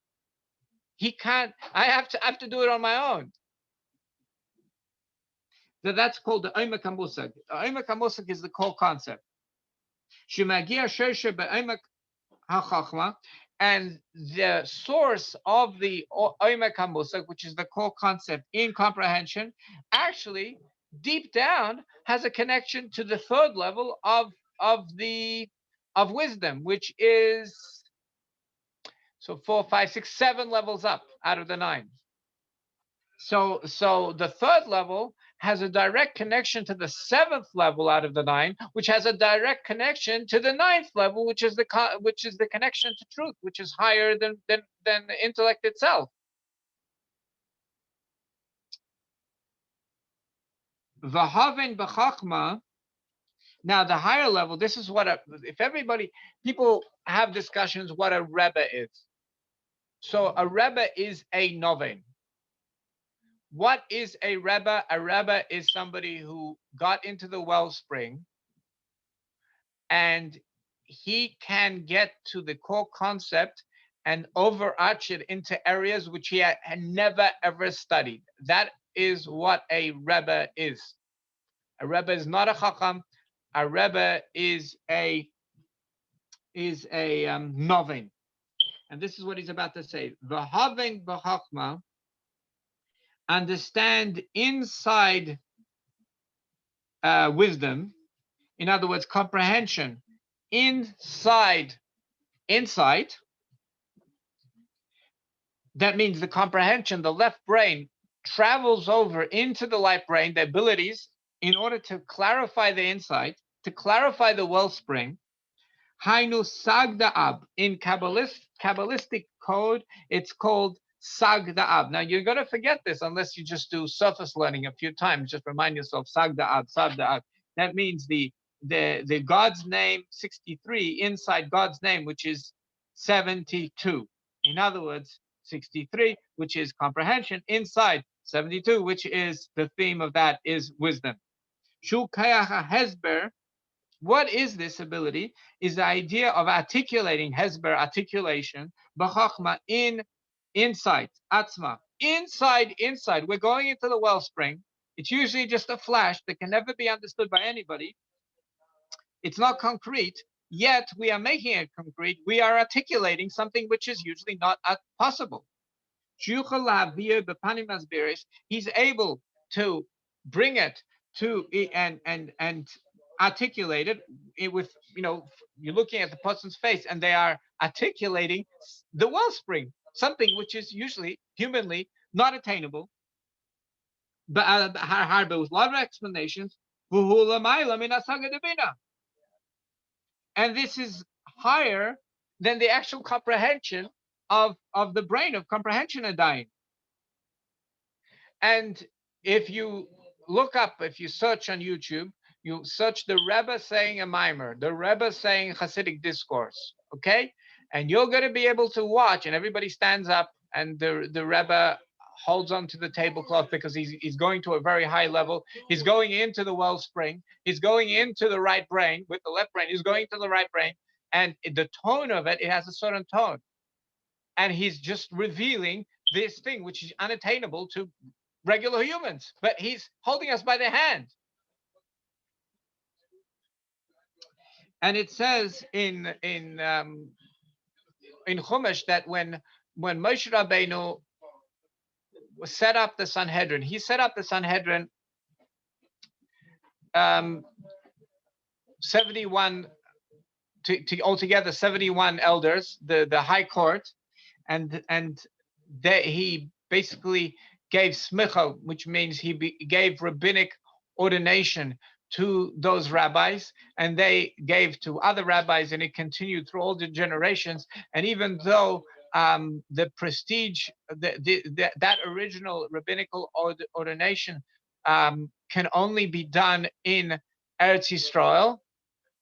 He can't. I have to do it on my own. So that's called the Omek HaMusag. The Omek HaMusag is the core concept. And the source of the Omek HaMusag, which is the core concept in comprehension, actually deep down has a connection to the 3rd level of wisdom, which is 4, 5, 6, 7 levels up out of the 9. So the 3rd level has a direct connection to the 7th level out of the 9, which has a direct connection to the 9th level, which is the connection to truth, which is higher than the intellect itself. V'haven b'chachma. Now the higher level. This is what people have discussions what a rebbe is. So a rebbe is a noven. What is a rebbe? A rebbe is somebody who got into the wellspring, and he can get to the core concept and overarch it into areas which he had never ever studied. That is what a rebbe is. A rebbe is not a chacham. A rebbe is a noven, and this is what he's about to say. V'haven b'chachma. Understand inside wisdom, in other words, comprehension inside insight. That means the comprehension, the left brain travels over into the right brain, the abilities, in order to clarify the insight, to clarify the wellspring. Hainu sagda'ab. In Kabbalistic code, it's called Sagda'ab. Now you're going to forget this unless you just do surface learning a few times. Just remind yourself Sagda'ab. That means the God's name 63 inside God's name, which is 72. In other words, 63, which is comprehension inside 72, which is the theme of that, is wisdom. Shu kayach hesber. What is this ability? Is the idea of articulating hesber, articulation, b'chachma, in insight, atzma, inside. We're going into the wellspring. It's usually just a flash that can never be understood by anybody. It's not concrete, yet we are making it concrete. We are articulating something which is usually not possible. He's able to bring it to and articulate it with, you're looking at the person's face and they are articulating the wellspring, something which is usually humanly not attainable, but with a lot of explanations. And this is higher than the actual comprehension of the brain, of comprehension of dying. And if you look up, if you search on YouTube, you search the Rebbe saying a mimer, the Rebbe saying Hasidic discourse, okay? And you're going to be able to watch, and everybody stands up, and the Rebbe holds on to the tablecloth because he's going to a very high level. He's going into the wellspring. He's going into the right brain with the left brain. He's going to the right brain. And the tone of it has a certain tone. And he's just revealing this thing, which is unattainable to regular humans, but he's holding us by the hand. And it says in Chumash that when Moshe Rabbeinu set up the Sanhedrin, he set up the Sanhedrin 71 to altogether 71 elders, the high court, and he basically gave smicha, which means he gave rabbinic ordination to those rabbis, and they gave to other rabbis, and it continued through all the generations. And even though the prestige, that original rabbinical ordination can only be done in Eretz Yisrael,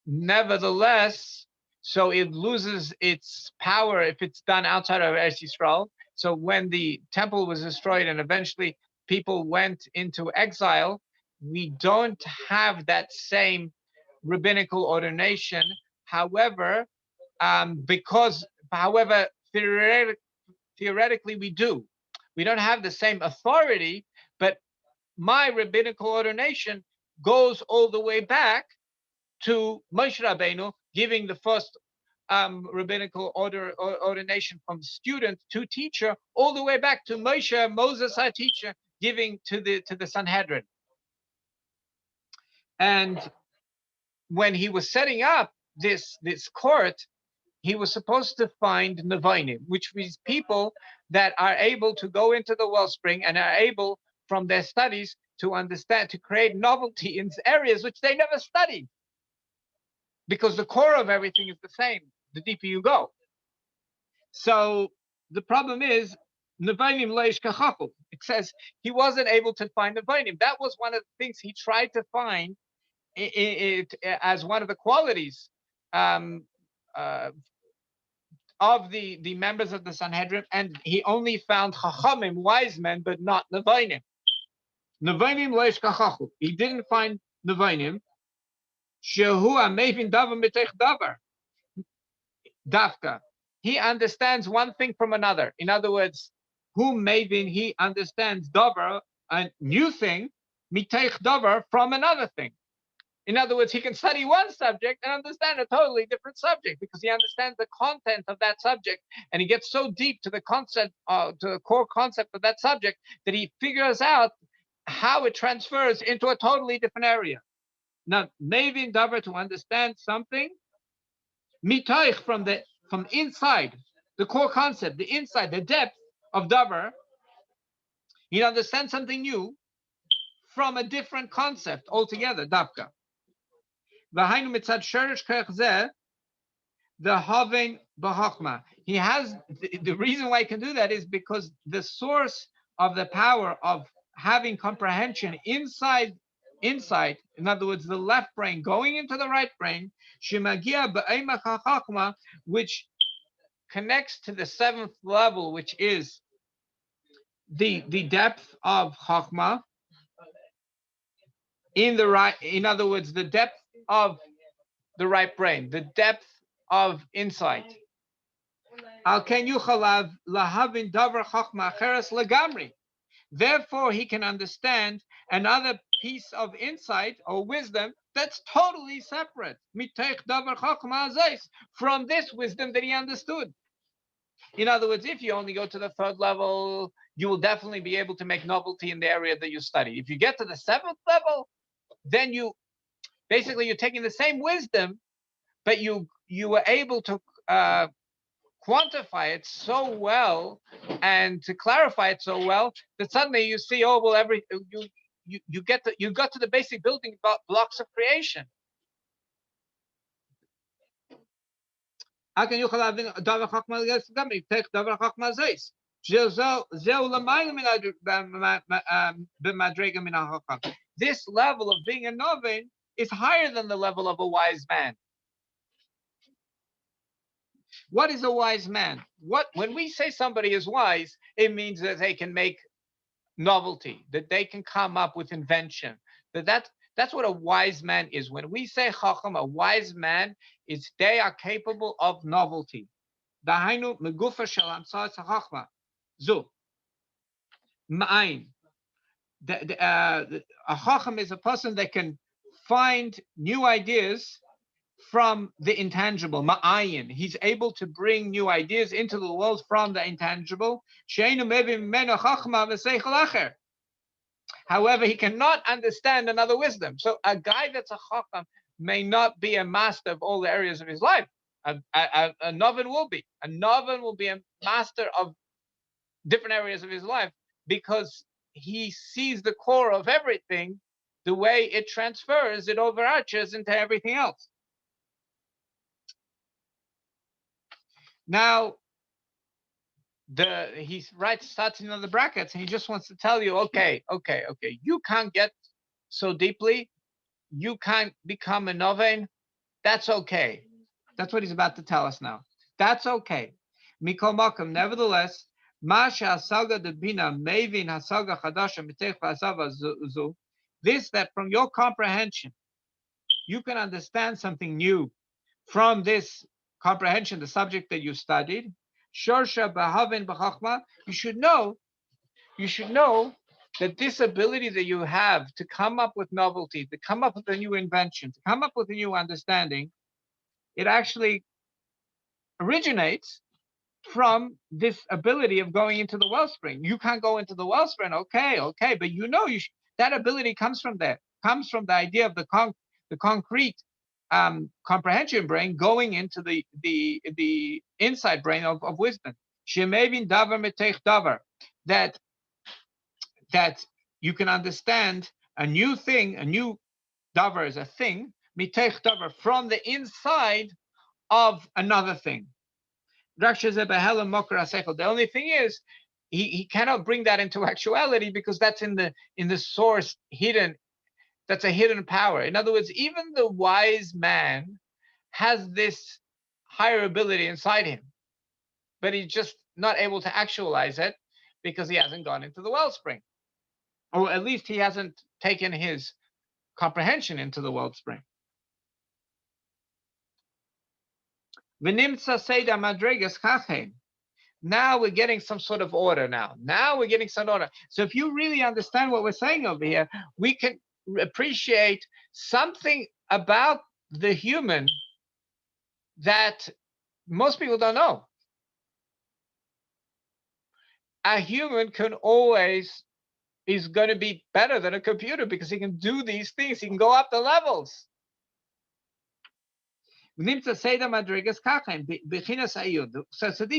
nevertheless, so it loses its power if it's done outside of Eretz Yisrael. So when the temple was destroyed and eventually people went into exile, we don't have that same rabbinical ordination. However, theoretically we do. We don't have the same authority, but my rabbinical ordination goes all the way back to Moshe Rabbeinu giving the first rabbinical ordination from student to teacher, all the way back to Moses, our teacher, giving to the Sanhedrin. And when he was setting up this court, he was supposed to find Nevonim, which means people that are able to go into the wellspring and are able, from their studies, to understand, to create novelty in areas which they never studied. Because the core of everything is the same, the deeper you go. So the problem is, Nevonim leish kachachu. It says he wasn't able to find Nevonim. That was one of the things he tried to find it as one of the qualities of the members of the Sanhedrin, and he only found chachamim, wise men, but not Nevonim. Nevonim leish kachachu. He didn't find Nevonim. Shehu amevin davar mitech davar. Dafka. He understands one thing from another. In other words, who mavin, he understands davar, a new thing, mitech davar, from another thing. In other words, he can study one subject and understand a totally different subject because he understands the content of that subject, and he gets so deep to the concept, to the core concept of that subject, that he figures out how it transfers into a totally different area. Now, mavin davar, to understand something, mitaych, from inside, the core concept, the inside, the depth of davar, he understands something new from a different concept altogether. Dafka. V'hainu mitzad sherish kach zeh, the haven b'chachma. He has the reason why he can do that is because the source of the power of having comprehension inside, in other words, the left brain going into the right brain, shemagia b'eimach hachachma, which connects to the seventh level, which is the depth of Chachma in other words, the depth of the right brain, the depth of insight. Therefore, he can understand another piece of insight or wisdom that's totally separate from this wisdom that he understood. In other words, if you only go to the third level, you will definitely be able to make novelty in the area that you study. If you get to the seventh level, then you're taking the same wisdom, but you were able to quantify it so well and to clarify it so well that suddenly you see, oh well, you got to the basic building blocks of creation. This level of being a novin is higher than the level of a wise man. What is a wise man? When we say somebody is wise, it means that they can make novelty, that they can come up with invention. That's what a wise man is. When we say chacham, a wise man is they are capable of novelty. Dahainu megufa shel hamsa'at chachma. Zu. Ma'ain. A chacham is a person that can find new ideas from the intangible, ma'ayin. He's able to bring new ideas into the world from the intangible. However, he cannot understand another wisdom. So a guy that's a chacham may not be a master of all the areas of his life. A novin will be. A novin will be a master of different areas of his life because he sees the core of everything, the way it transfers, it overarches into everything else. Now, he starts in the brackets, and he just wants to tell you, okay, you can't get so deeply, you can't become a noven. That's okay. That's what he's about to tell us now. That's okay. Mikol makom, nevertheless, this that from your comprehension, you can understand something new from this comprehension, the subject that you studied. Shorsha b'havin b'chachma. You should know that this ability that you have to come up with novelty, to come up with a new invention, to come up with a new understanding, it actually originates from this ability of going into the wellspring. You can't go into the wellspring, okay, but that ability comes from there, comes from the idea of the concrete comprehension brain going into the inside brain of wisdom. Shemevin davar metech davar, that you can understand a new thing, a new davar is a thing, mitech davar, from the inside of another thing. The only thing is, he cannot bring that into actuality because that's in the source hidden. That's a hidden power. In other words, even the wise man has this higher ability inside him, but he's just not able to actualize it because he hasn't gone into the wellspring, or at least he hasn't taken his comprehension into the wellspring. Now we're getting some sort of order Now we're getting some order. So if you really understand what we're saying over here, we can appreciate something about the human that most people don't know. A human is going to be better than a computer because he can do these things. He can go up the levels. So these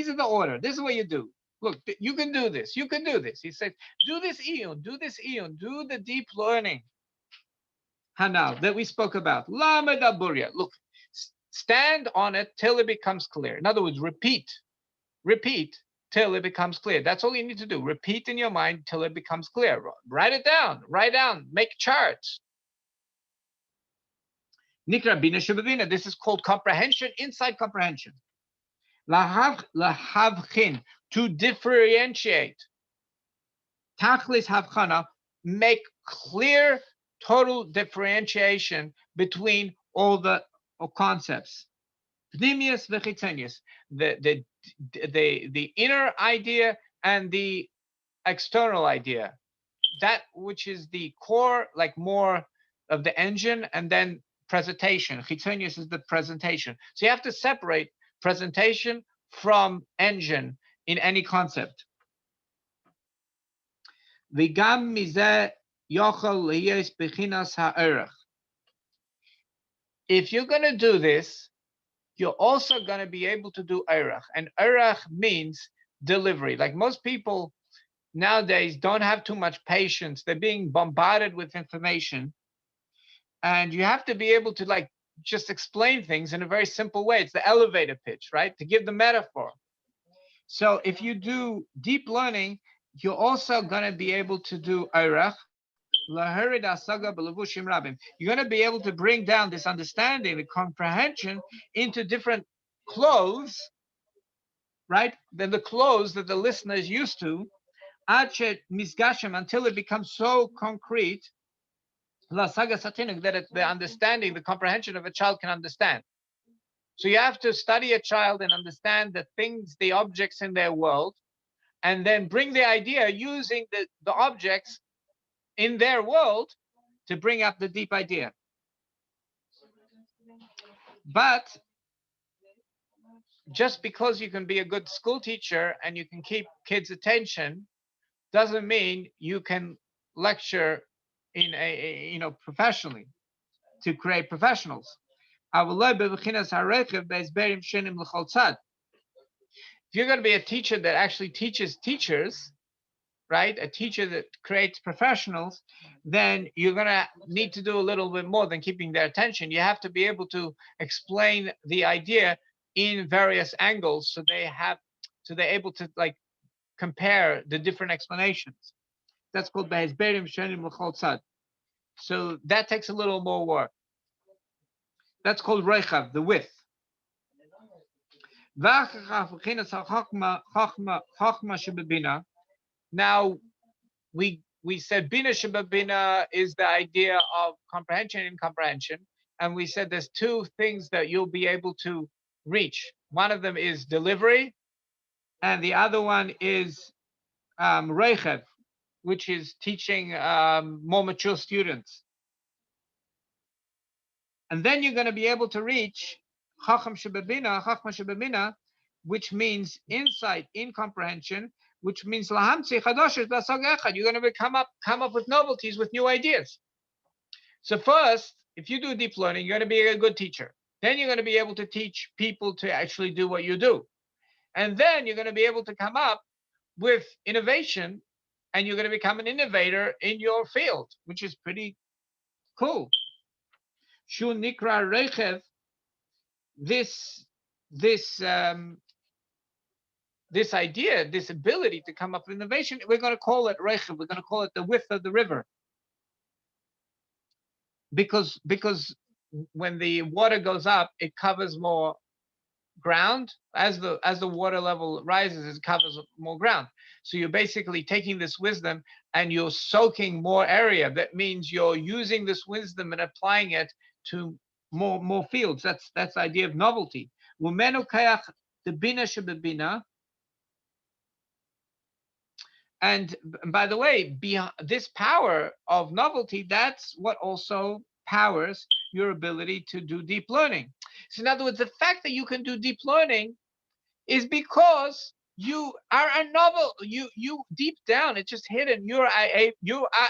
are the order. This is what you do. Look, you can do this. You can do this. He said, do this iyun, do the deep learning. Hanal that we spoke about. Lamed aburia. Look, stand on it till it becomes clear. In other words, repeat till it becomes clear. That's all you need to do. Repeat in your mind till it becomes clear. Write it down. Make charts. Nikra bina shebavina. This is called comprehension, inside comprehension. Lahavchin, to differentiate. Tachlis havchana, make clear total differentiation between all the concepts. Pnimius v'chitzonius, the inner idea and the external idea, that which is the core, like more of the engine, and then presentation. Chitzonius is the presentation. So you have to separate presentation from engine in any concept. V'gam mizeh yochel liyes bechinas ha'erech. If you're going to do this, you're also going to be able to do erech. And erech means delivery. Like most people nowadays don't have too much patience. They're being bombarded with information. And you have to be able to like just explain things in a very simple way. It's the elevator pitch, right? To give the metaphor. So if you do deep learning, you're also going to be able to do erech. You're going to be able to bring down this understanding, the comprehension, into different clothes, right? Then the clothes that the listener is used to, until it becomes so concrete, that the understanding, the comprehension of a child can understand. So you have to study a child and understand the things, the objects in their world, and then bring the idea using the objects in their world to bring up the deep idea. But just because you can be a good school teacher and you can keep kids' attention doesn't mean you can lecture in a professionally, to create professionals. If you're going to be a teacher that actually teaches teachers, right, a teacher that creates professionals, then you're going to need to do a little bit more than keeping their attention. You have to be able to explain the idea in various angles, so they're able to like compare the different explanations. That's called Be'ezberim Shenim L'chol Tzad. So that takes a little more work. That's called Rechav, the width. Now, we said Bina Shebabina is the idea of comprehension and incomprehension. And we said there's two things that you'll be able to reach. One of them is delivery, and the other one is Rechav, which is teaching more mature students. And then you're going to be able to reach Chacham Shebabina, which means insight, incomprehension, which means Lahamtzi Chadoshes B'Asag Echad. You're going to come up with novelties, with new ideas. So first, if you do deep learning, you're going to be a good teacher. Then you're going to be able to teach people to actually do what you do. And then you're going to be able to come up with innovation, and you're going to become an innovator in your field, which is pretty cool. Shu Nikra Rechev, this idea, this ability to come up with innovation, we're going to call it Rechev. We're going to call it the width of the river. Because when the water goes up, it covers more ground. As the water level rises, it covers more ground. So you're basically taking this wisdom and you're soaking more area. That means you're using this wisdom and applying it to more fields. That's the idea of novelty. And by the way, this power of novelty, that's what also powers your ability to do deep learning. So in other words, the fact that you can do deep learning is because you are a novel. You deep down, it's just hidden. You are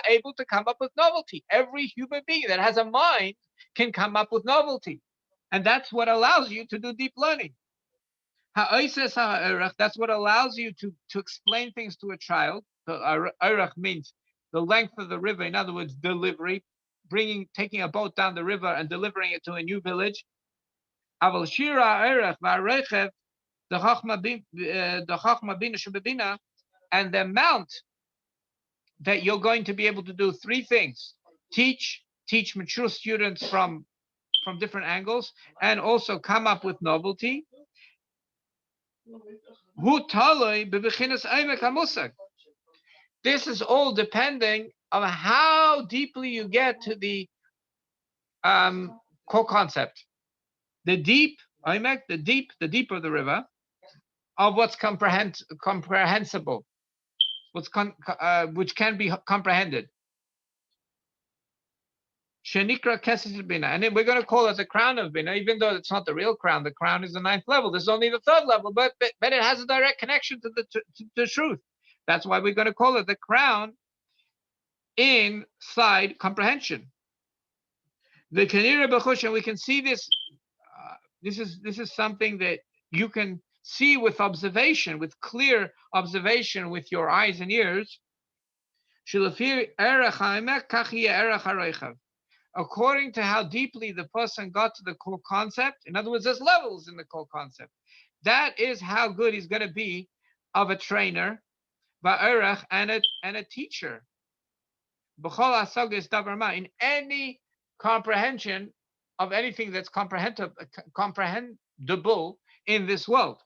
able to come up with novelty. Every human being that has a mind can come up with novelty. And that's what allows you to do deep learning. That's what allows you to explain things to a child. The Erech means the length of the river. In other words, delivery, taking a boat down the river and delivering it to a new village. Aval Shira Erech V'Arechev, the Chachma Bina Shebabina, and the amount that you're going to be able to do three things: teach mature students from different angles, and also come up with novelty. This is all depending on how deeply you get to the core concept. The deep, the deeper of the river, of what's comprehensible, which can be comprehended. Shenikra Kesed Bina, and then we're going to call it the crown of Bina, even though it's not the real crown. The crown is the 9th level. This is only the 3rd level, but it has a direct connection to the truth. That's why we're going to call it the crown inside comprehension. The Kanira Bachush, and we can see this. This is something that you can see with observation, with clear observation, with your eyes and ears. According to how deeply the person got to the core concept. In other words, there's levels in the core concept. That is how good he's going to be of a trainer, and a teacher. In any comprehension of anything that's comprehensible in this world.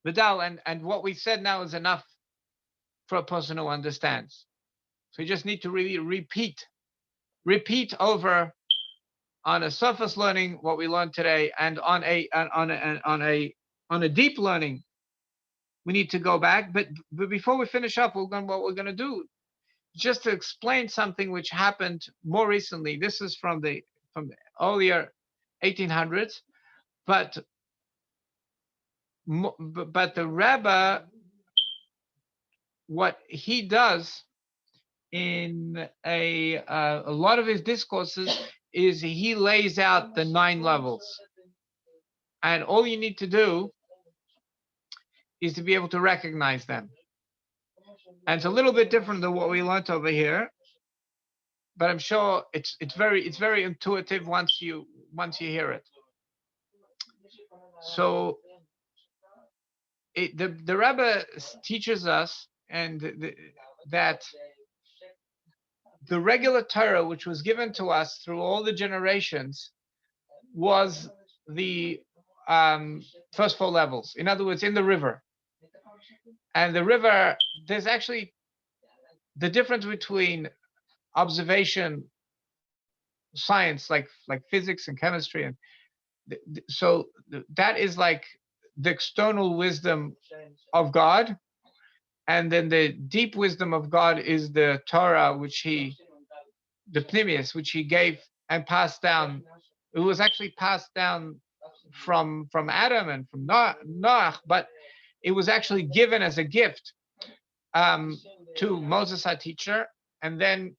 Vidal, and what we said now is enough for a person who understands. So you just need to really repeat over on a surface learning what we learned today, and on a deep learning, we need to go back. But before we finish up, what we're going to do, just to explain something which happened more recently. This is from the earlier 1800s, but the Rebbe, what he does in a lot of his discourses is he lays out the 9 levels, and all you need to do is to be able to recognize them. And it's a little bit different than what we learned over here, but I'm sure it's very intuitive once you hear it. So the Rebbe teaches us that the regular Torah, which was given to us through all the generations, was the first 4 levels. In other words, in the river. And the river, there's actually the difference between observation science, like physics and chemistry, and so that is like the external wisdom of God, and then the deep wisdom of God is the Torah, the Pnimius, which he gave and passed down. It was actually passed down from Adam and from Noach, but it was actually given as a gift to Moses, our teacher, and then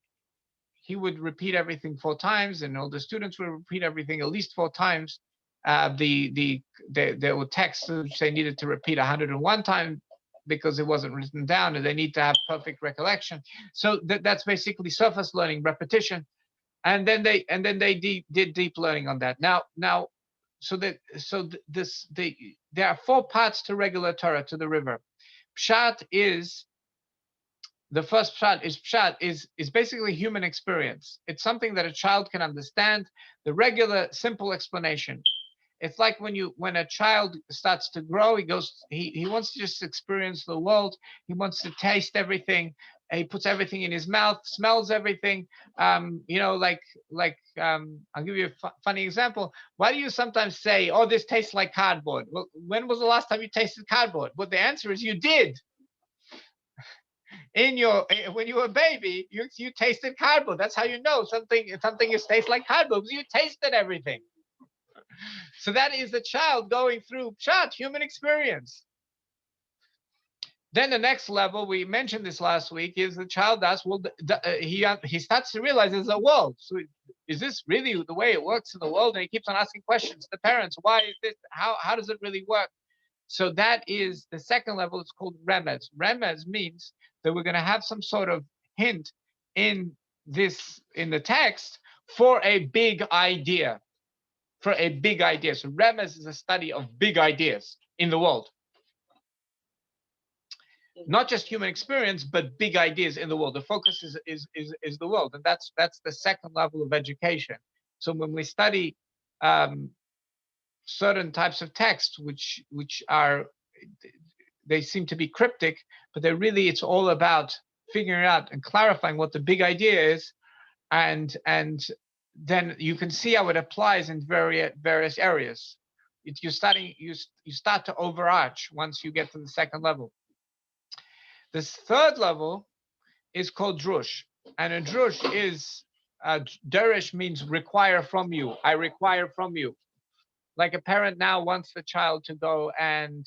he would repeat everything 4 times, and all the students would repeat everything at least 4 times. There were texts which they needed to repeat 101 times because it wasn't written down, and they need to have perfect recollection. So that's basically surface learning, repetition, and then they did deep learning on that. Now, there are 4 parts to regular Torah, to the river. Pshat is the first pshat is basically human experience. It's something that a child can understand. The regular simple explanation. It's like when a child starts to grow, he wants to just experience the world. He wants to taste everything. He puts everything in his mouth, smells everything. I'll give you a funny example. Why do you sometimes say, "Oh, this tastes like cardboard"? Well, when was the last time you tasted cardboard? Well, the answer is you did. When you were a baby, you tasted cardboard. That's how you know something tastes like cardboard, because you tasted everything. So that is the child going through pshat, human experience. Then the next level, we mentioned this last week, is the child asks, well, he starts to realize there's a world. So is this really the way it works in the world? And he keeps on asking questions to the parents. Why is this? How does it really work? So that is the second level. It's called remez. Remez means that we're going to have some sort of hint in the text for a big idea. So remez is a study of big ideas in the world. Not just human experience, but big ideas in the world. The focus is the world, and that's the second level of education. So when we study certain types of text, which are they seem to be cryptic, but they're really, it's all about figuring out and clarifying what the big idea is, and then you can see how it applies in various areas. You start to overarch once you get to the second level. This third level is called drush, and a drush is derish means require from you. I require from you. Like a parent now wants the child to go and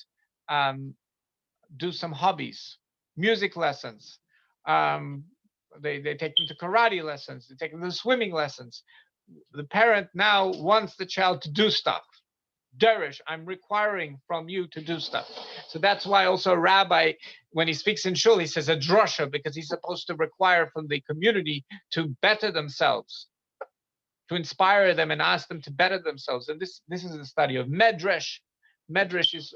do some hobbies, music lessons. They take them to karate lessons. They take them to swimming lessons. The parent now wants the child to do stuff. Derish, I'm requiring from you to do stuff. So that's why also a rabbi, when he speaks in shul, he says a drosha, because he's supposed to require from the community to better themselves, to inspire them and ask them to better themselves. And this is the study of medrash. Medrash is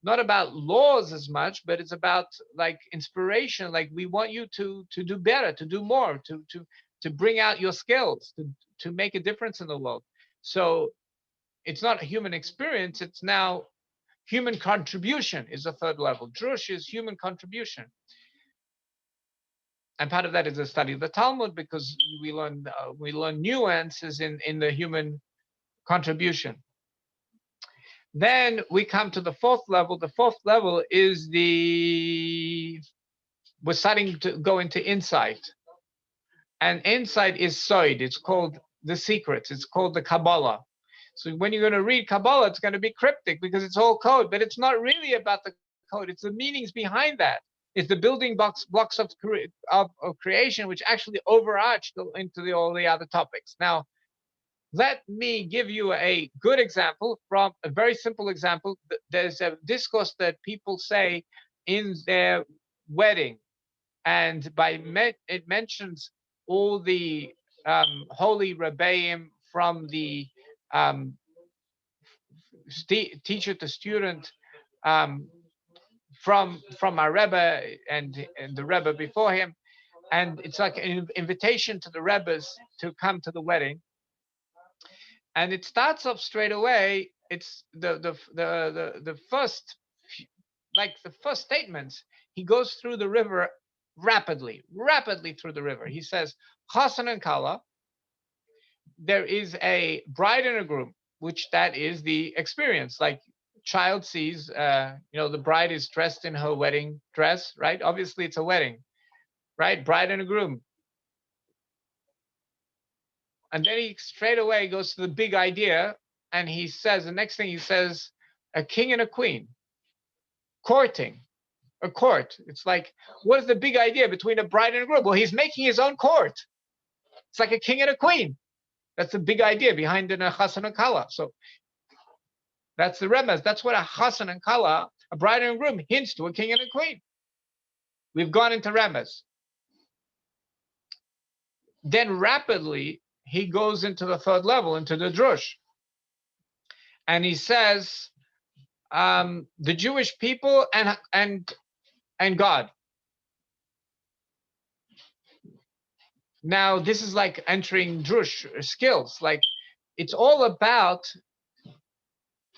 not about laws as much, but it's about like inspiration. Like we want you to do better, to do more, to bring out your skills, to make a difference in the world. So it's not a human experience, it's now human contribution is the third level. Drush is human contribution. And part of that is the study of the Talmud, because we learn nuances in the human contribution. Then we come to the fourth level. The fourth level is we're starting to go into insight. And insight is soid. It's called the secrets. It's called the Kabbalah. So when you're going to read Kabbalah, it's going to be cryptic because it's all code, but it's not really about the code. It's the meanings behind that. It's the building blocks of creation, which actually overarch into all the other topics. Now, let me give you a good example from a very simple example. There's a discourse that people say in their wedding, and it mentions all the holy rebbeim from the teacher to student, from our Rebbe and the Rebbe before him, and it's like an invitation to the Rebbes to come to the wedding. And it starts off straight away. It's the first, like the first statements. He goes through the river rapidly through the river. He says, Chassan and Kala, there is a bride and a groom, which that is the experience. Like child sees, the bride is dressed in her wedding dress, right? Obviously it's a wedding, right? Bride and a groom. And then he straight away goes to the big idea, and he says, the next thing he says, a king and a queen, courting, a court. It's like, what is the big idea between a bride and a groom? Well, he's making his own court. It's like a king and a queen. That's the big idea behind the Chassan and Kala. So that's the remez. That's what a Chassan and Kala, a bride and a groom, hints to a king and a queen. We've gone into remez. Then rapidly, he goes into the third level, into the drush. And he says, the Jewish people and God. Now, this is like entering drush skills. Like, it's all about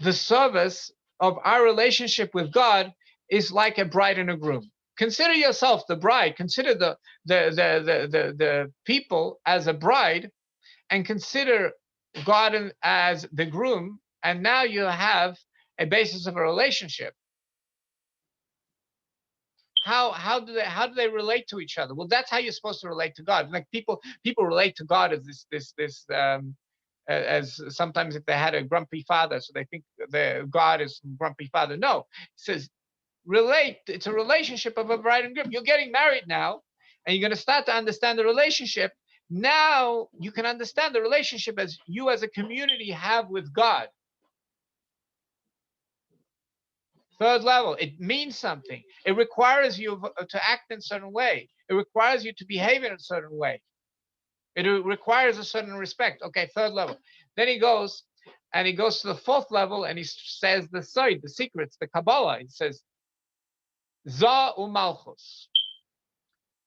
the service of our relationship with God is like a bride and a groom. Consider yourself the bride. Consider the people as a bride, and consider God as the groom. And now you have a basis of a relationship. How do they relate to each other? Well, that's how you're supposed to relate to God. Like people relate to God as this as sometimes if they had a grumpy father, so they think God is grumpy father. No, it says relate. It's a relationship of a bride and groom. You're getting married now, and you're going to start to understand the relationship. Now you can understand the relationship as you as a community have with God. Third level, it means something. It requires you to act in a certain way. It requires you to behave in a certain way. It requires a certain respect. Okay, third level. Then he goes to the fourth level, and he says the side, the secrets, the Kabbalah. He says, Za u'malchus.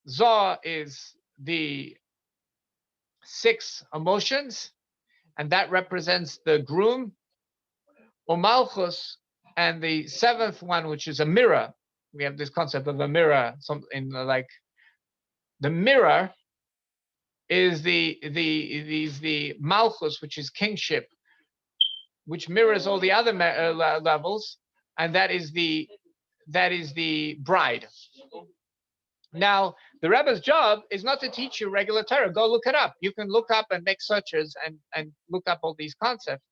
Za is the 6 emotions, and that represents the groom. U'malchus, and the 7th one, which is a mirror, We have this concept of a mirror, something like the mirror is the malchus, which is kingship, which mirrors all the other levels, and that is the bride. Now, the Rebbe's job is not to teach you regular Torah. Go look it up. You can look up and make searches and look up all these concepts.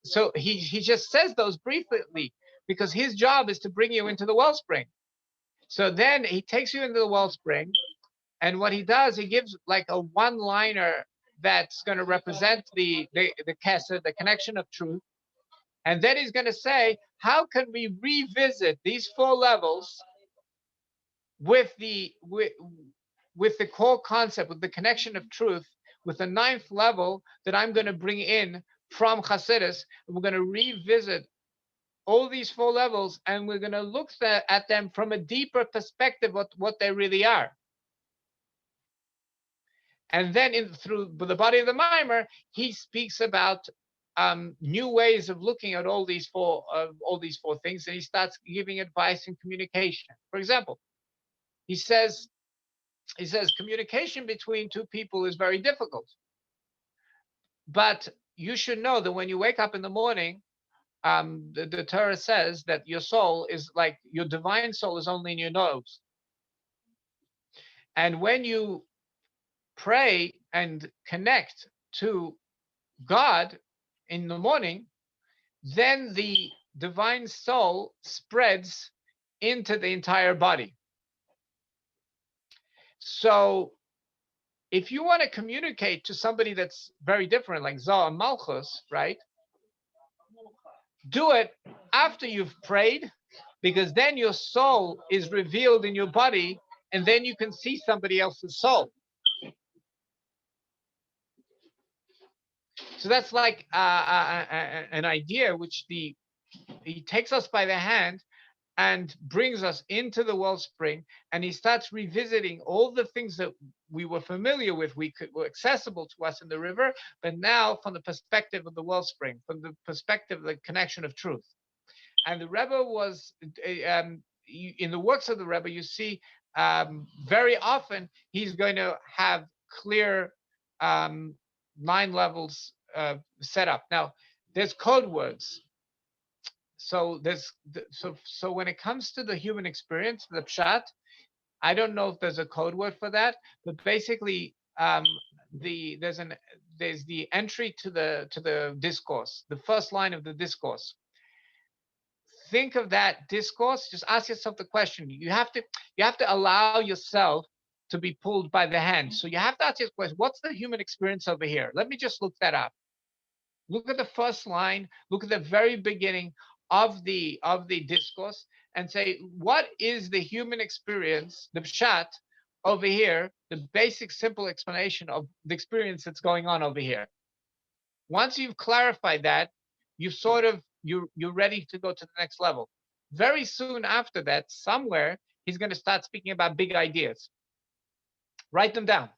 So he just says those briefly because his job is to bring you into the wellspring. So then he takes you into the wellspring, and what he does, he gives like a one-liner that's going to represent the kesed, the connection of truth. And then he's going to say, how can we revisit these four levels with the core concept, with the connection of truth, with the ninth level that I'm going to bring in from Hasidus. We're going to revisit all these four levels, and we're going to look at them from a deeper perspective of what they really are. And then through the body of the mimer, he speaks about new ways of looking at all these four things, and he starts giving advice in communication. For example, he says communication between two people is very difficult, but you should know that when you wake up in the morning, the Torah says that your soul is like your divine soul is only in your nose, and when you pray and connect to God in the morning, then the divine soul spreads into the entire body. So if you want to communicate to somebody that's very different, like Zohar and Malchus, right? Do it after you've prayed, because then your soul is revealed in your body, and then you can see somebody else's soul. So that's like an idea which he takes us by the hand and brings us into the wellspring, and he starts revisiting all the things that we were familiar with, were accessible to us in the river, but now from the perspective of the wellspring, from the perspective of the connection of truth. And the Rebbe was, in the works of the Rebbe, you see very often he's going to have clear 9 levels set up. Now, there's code words. So when it comes to the human experience, the pshat, I don't know if there's a code word for that, but basically there's the entry to the discourse, the first line of the discourse. Think of that discourse. Just ask yourself the question. You have to allow yourself to be pulled by the hand. So you have to ask yourself, question, what's the human experience over here? Let me just look that up. Look at the first line. Look at the very beginning of the discourse and say, what is the human experience, the pshat over here, the basic simple explanation of the experience that's going on over here. Once you've clarified that, you're ready to go to the next level. Very soon after that, somewhere he's going to start speaking about big ideas. Write them down.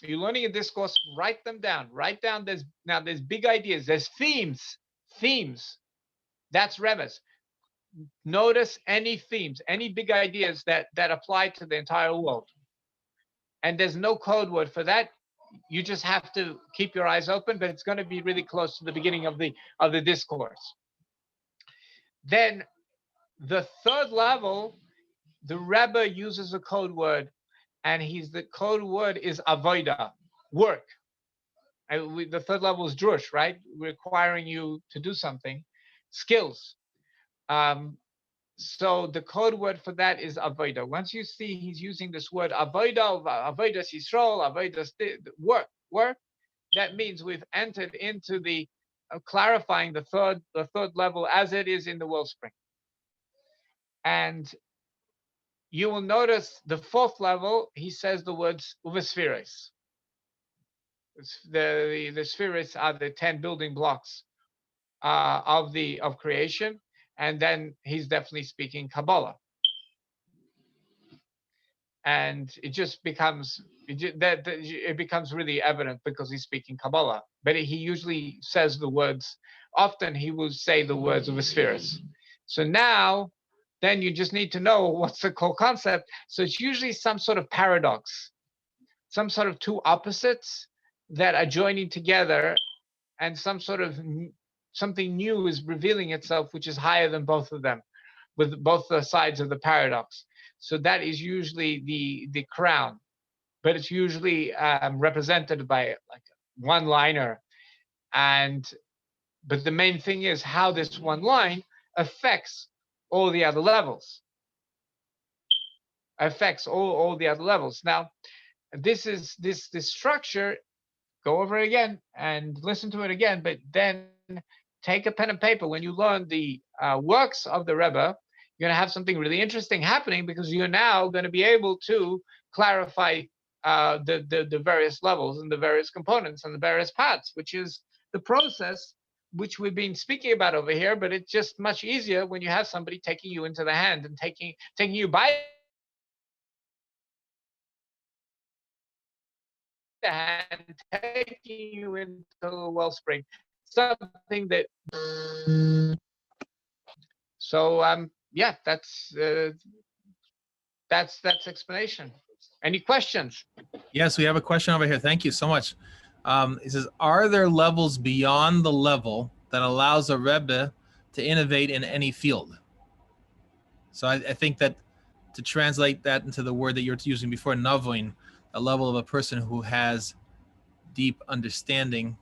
You're learning a discourse, write them down. Write down there's big ideas, there's themes. That's Rebbe's. Notice any themes, any big ideas that apply to the entire world. And there's no code word for that. You just have to keep your eyes open, but it's going to be really close to the beginning of the discourse. Then the third level, the Rebbe uses a code word, and the code word is avoda, work. The third level is drush, right? Requiring you to do something, skills. So the code word for that is avoda. Once you see he's using this word avoda, avodas Yisrael, avodas work, that means we've entered into the clarifying the third level as it is in the wellspring. And you will notice the fourth level, he says the words uvespheres. The spheres are the 10 building blocks of creation. And then he's definitely speaking Kabbalah. And it just becomes really evident because he's speaking Kabbalah. But he usually says the words, often he will say the words of the spheres. So now then you just need to know what's the core concept. So it's usually some sort of paradox, some sort of two opposites that are joining together, and some sort of something new is revealing itself, which is higher than both of them, with both the sides of the paradox. So that is usually the crown, but it's usually represented by like one liner. And but the main thing is how this one line affects all the other levels, affects all the other levels. Now, this is this structure. Go over it again and listen to it again, but then take a pen and paper. When you learn the works of the Rebbe, you're going to have something really interesting happening, because you're now going to be able to clarify the various levels and the various components and the various parts, which is the process which we've been speaking about over here. But it's just much easier when you have somebody taking you into the hand and taking you by the hand, taking you into a wellspring, something that. So yeah, that's explanation. Any questions? Yes, we have a question over here. Thank you so much. It says, are there levels beyond the level that allows a Rebbe to innovate in any field? So I think that to translate that into the word that you're using before, navoin, a level of a person who has deep understanding,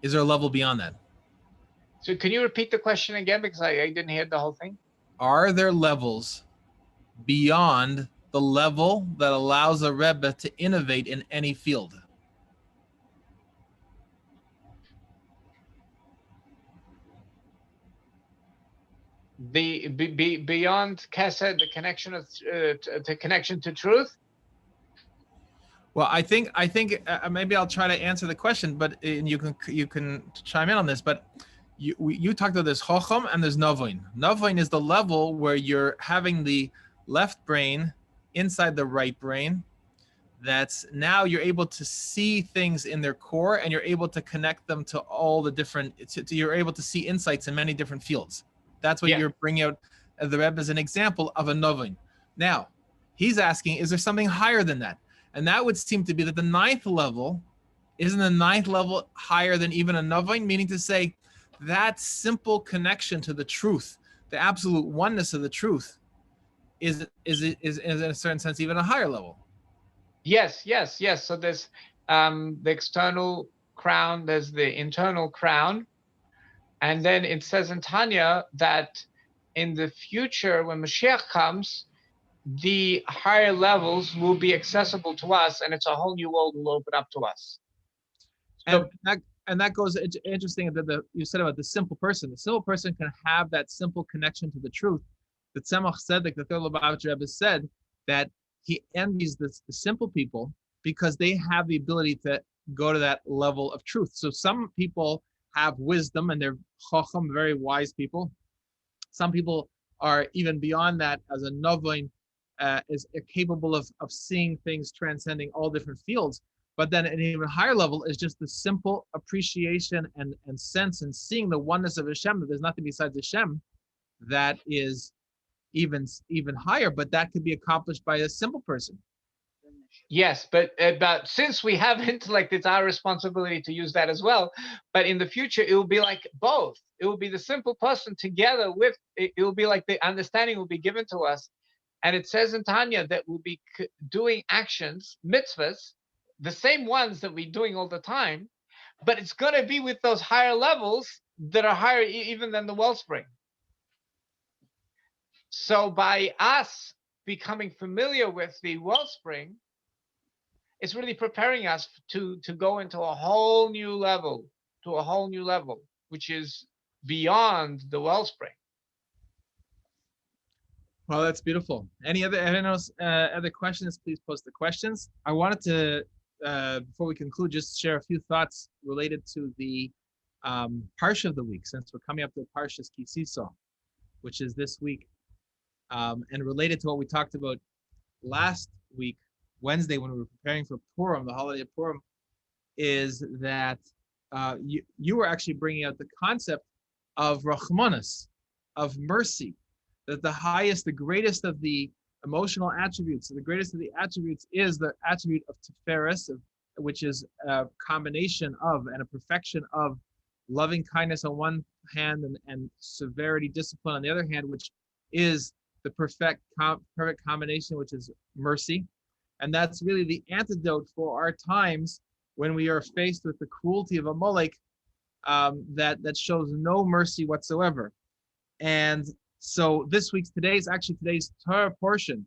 is there a level beyond that? So can you repeat the question again, because I didn't hear the whole thing? Are there levels beyond the level that allows a Rebbe to innovate in any field? Beyond Kesed, the connection of the connection to truth. Well, I think maybe I'll try to answer the question, but you can chime in on this. But you talked about this chocham and there's navoin. Navoin is the level where you're having the left brain inside the right brain. That's now you're able to see things in their core, and you're able to connect them to all the different. You're able to see insights in many different fields. That's what you're bringing out. The Rebbe as an example of a navoin. Now, he's asking, is there something higher than that? And that would seem to be that the ninth level, isn't the ninth level higher than even a navoin? Meaning to say, that simple connection to the truth, the absolute oneness of the truth, is in a certain sense even a higher level. Yes. So there's the external crown, there's the internal crown, and then it says in Tanya that in the future, when Mashiach comes, the higher levels will be accessible to us, and it's a whole new world will open up to us. So, and that goes interesting that you said about the simple person. The simple person can have that simple connection to the truth. The Tzemach Tzedek, the third Lubavitcher Rebbe, said that he envies the simple people because they have the ability to go to that level of truth. So some people have wisdom and they're chacham, very wise people. Some people are even beyond that as a novain, is capable of seeing things transcending all different fields. But then at an even higher level is just the simple appreciation and sense and seeing the oneness of Hashem, that there's nothing besides Hashem, that is even higher, but that could be accomplished by a simple person. Yes, but since we have intellect, it's our responsibility to use that as well. But in the future, it will be like both. It will be the simple person together with, it will be like the understanding will be given to us. And it says in Tanya that we'll be doing actions, mitzvahs, the same ones that we're doing all the time, but it's going to be with those higher levels that are higher even than the wellspring. So by us becoming familiar with the wellspring, it's really preparing us to go into a whole new level, which is beyond the wellspring. Well, that's beautiful. Any other questions? Please post the questions. I wanted to, before we conclude, just share a few thoughts related to the Parsha of the week, since we're coming up to Parshas Kisiso, which is this week, and related to what we talked about last week, Wednesday, when we were preparing for Purim, the holiday of Purim, is that you were actually bringing out the concept of Rachmanus, of mercy, that the highest, the greatest of the emotional attributes, the greatest of the attributes is the attribute of Tiferes, which is a combination of and a perfection of loving kindness on one hand and severity, discipline on the other hand, which is the perfect combination, which is mercy. And that's really the antidote for our times when we are faced with the cruelty of Amalek, that shows no mercy whatsoever. And so today's Torah portion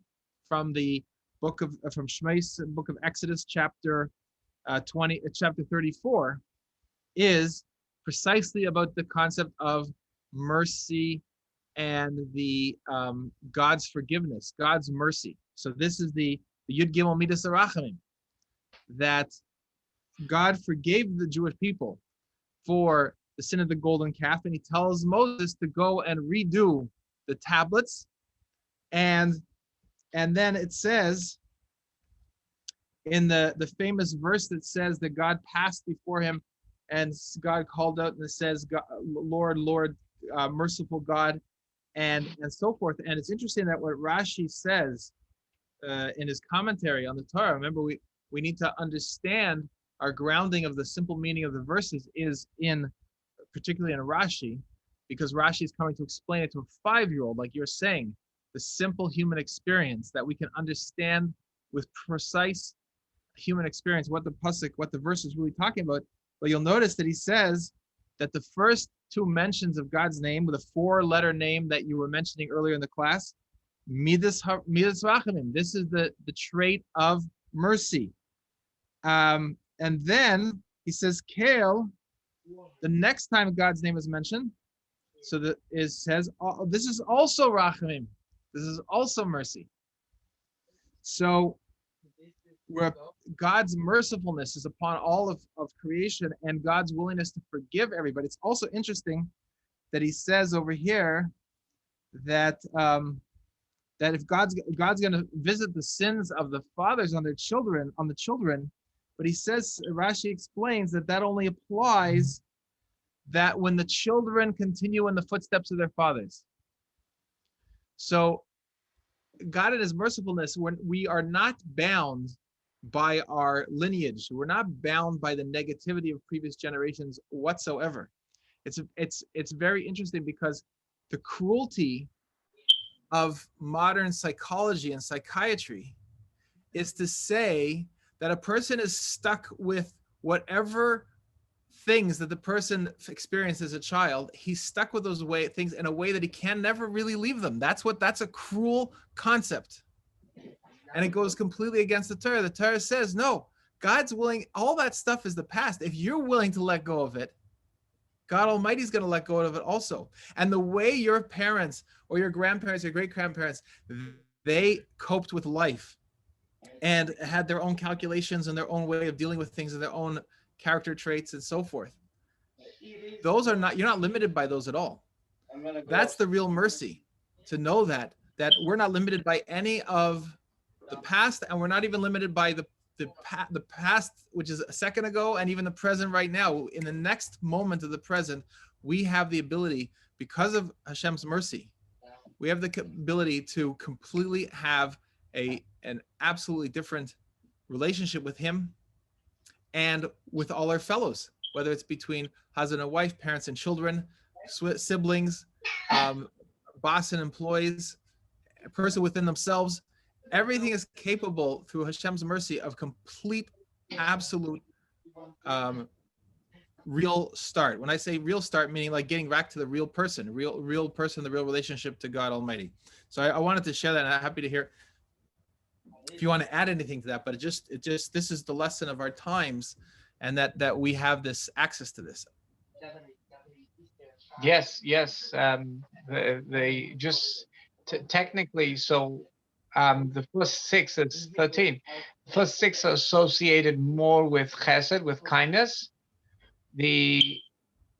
from the from Shmos, book of Exodus, chapter 34, is precisely about the concept of mercy and the God's forgiveness, God's mercy. So this is the Yud Gimel Midas Harachamim, that God forgave the Jewish people for the sin of the golden calf, and he tells Moses to go and redo the tablets, and then it says in the famous verse that says that God passed before him, and God called out, and it says, Lord, Lord, merciful God, and so forth. And it's interesting that what Rashi says in his commentary on the Torah, remember we need to understand our grounding of the simple meaning of the verses is particularly in Rashi, because Rashi is coming to explain it to a 5-year-old, like you're saying, the simple human experience that we can understand with precise human experience, what the verse is really talking about. But you'll notice that he says that the first 2 mentions of God's name, with a 4-letter name that you were mentioning earlier in the class, Midas Rachamim. This is the trait of mercy. And then he says, Kale, the next time God's name is mentioned, so that it says, this is also Rachamim. This is also mercy. So where God's mercifulness is upon all of creation, and God's willingness to forgive everybody. It's also interesting that he says over here that that if God's going to visit the sins of the fathers on the children, but he says, Rashi explains that only applies that when the children continue in the footsteps of their fathers. So God in his mercifulness, when we are not bound by our lineage, we're not bound by the negativity of previous generations whatsoever. It's very interesting, because the cruelty of modern psychology and psychiatry is to say that a person is stuck with whatever things that the person experienced as a child. He's stuck with those things in a way that he can never really leave them. That's a cruel concept. And it goes completely against the Torah. The Torah says, no, God's willing, all that stuff is the past. If you're willing to let go of it, God Almighty is going to let go of it also. And the way your parents or your grandparents or great-grandparents, they coped with life and had their own calculations and their own way of dealing with things and their own character traits and so forth. Those are not, you're not limited by those at all. That's the real mercy, to know that we're not limited by any of the past, and we're not even limited by the past, which is a second ago, and even the present right now. In the next moment of the present, we have the ability, because of Hashem's mercy, we have the ability to completely have an absolutely different relationship with him and with all our fellows, whether it's between husband and wife, parents and children, siblings, boss and employees, a person within themselves. Everything is capable, through Hashem's mercy, of complete, absolute real start. When I say real start, meaning like getting back to the real person, the real relationship to God Almighty. So I wanted to share that, and I'm happy to hear if you want to add anything to that. But it just this is the lesson of our times, and that we have this access to this. Yes. They just technically, so the first 6 is 13. The first 6 are associated more with chesed, with kindness. The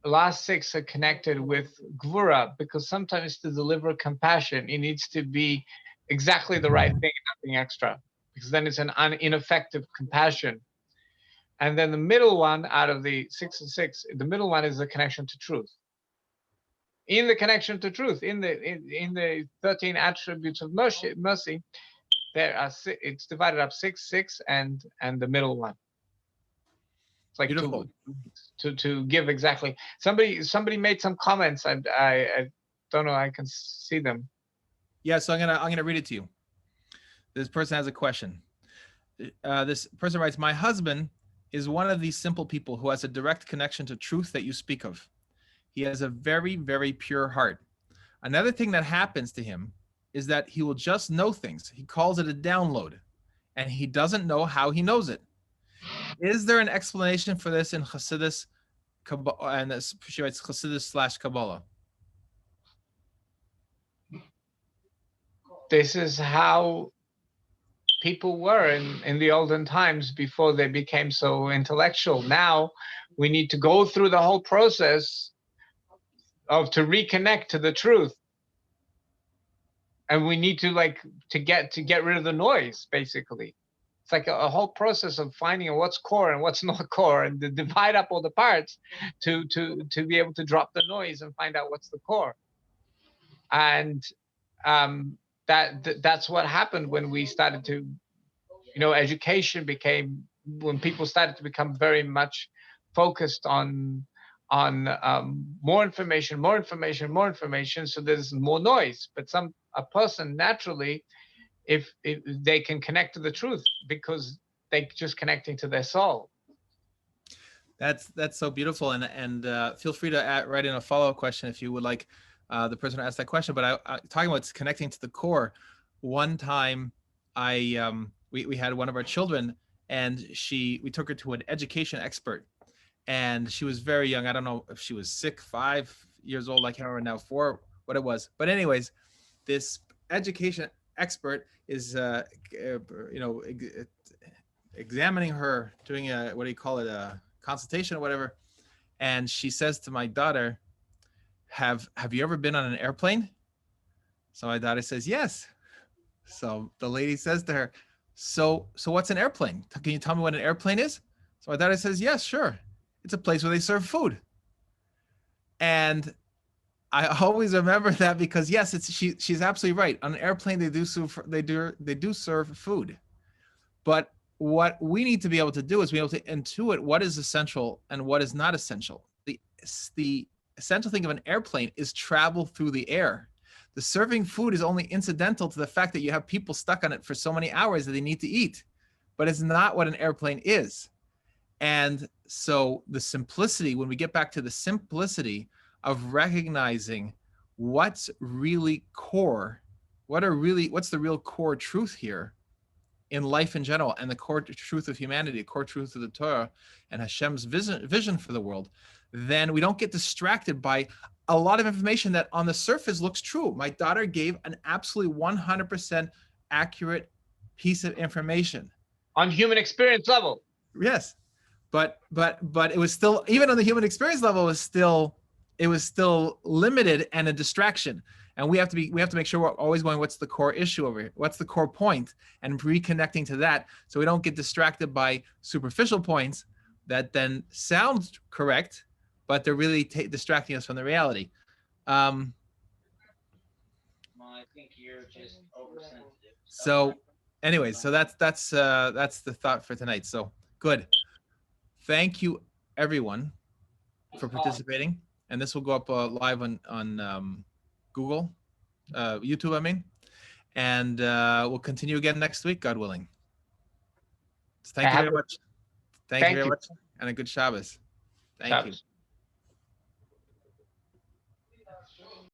last 6 are connected with gvura, because sometimes to deliver compassion, it needs to be exactly the right thing, nothing extra, because then it's an ineffective compassion. And then the middle one, out of the 6 and 6, the middle one is the connection to truth. in the connection to truth, in the 13 attributes of mercy, there are it's divided up 6, 6, and the middle one. It's like Beautiful. to give exactly. Somebody made some comments. I don't know. I can see them. Yeah, so I'm gonna read it to you. This person has a question. This person writes, my husband is one of these simple people who has a direct connection to truth that you speak of. He has a very, very pure heart. Another thing that happens to him is that he will just know things. He calls it a download, and he doesn't know how he knows it. Is there an explanation for this in Chassidus? And she writes Chassidus/Kabbalah. This is how people were in the olden times before they became so intellectual. Now we need to go through the whole process to reconnect to the truth, and we need to get rid of the noise. Basically, it's like a whole process of finding what's core and what's not core, and to divide up all the parts to be able to drop the noise and find out what's the core. And that's what happened when we started to, education became, when people started to become very much focused on more information, so there's more noise. But a person naturally, if they can connect to the truth, because they just connecting to their soul. That's so beautiful, and feel free to write in a follow-up question if you would like the person to ask that question. But I talking about connecting to the core. One time, we had one of our children, and we took her to an education expert, and she was very young. I don't know if she was 6, 5 years old. I can't remember now 4 what it was. But anyways, this education expert is examining her, doing what do you call it, a consultation or whatever. And she says to my daughter, have you ever been on an airplane? So my daughter says yes. So the lady says to her, so what's an airplane? Can you tell me what an airplane is? So my daughter says, yes, sure. It's a place where they serve food. And I always remember that, because yes, she's absolutely right. On an airplane, they do serve food. But what we need to be able to do is be able to intuit what is essential and what is not essential. The essential thing of an airplane is travel through the air. The serving food is only incidental to the fact that you have people stuck on it for so many hours that they need to eat, but it's not what an airplane is. And so the simplicity, when we get back to the simplicity of recognizing what's really core, what's the real core truth here in life in general, and the core truth of humanity, the core truth of the Torah and Hashem's vision for the world, then we don't get distracted by a lot of information that on the surface looks true. My daughter gave an absolutely 100% accurate piece of information. On human experience level. Yes. But it was still, even on the human experience level, it was still limited and a distraction. And we have to make sure we're always going, what's the core issue over here? What's the core point? And reconnecting to that, so we don't get distracted by superficial points that then sound correct, but they're really distracting us from the reality. I think you're just oversensitive. So anyways, so that's the thought for tonight. So good. Thank you, everyone, for participating. And this will go up live on Google, YouTube, I mean. And we'll continue again next week, God willing. So thank you very much. Thank you very much. And a good Shabbos. Thank you.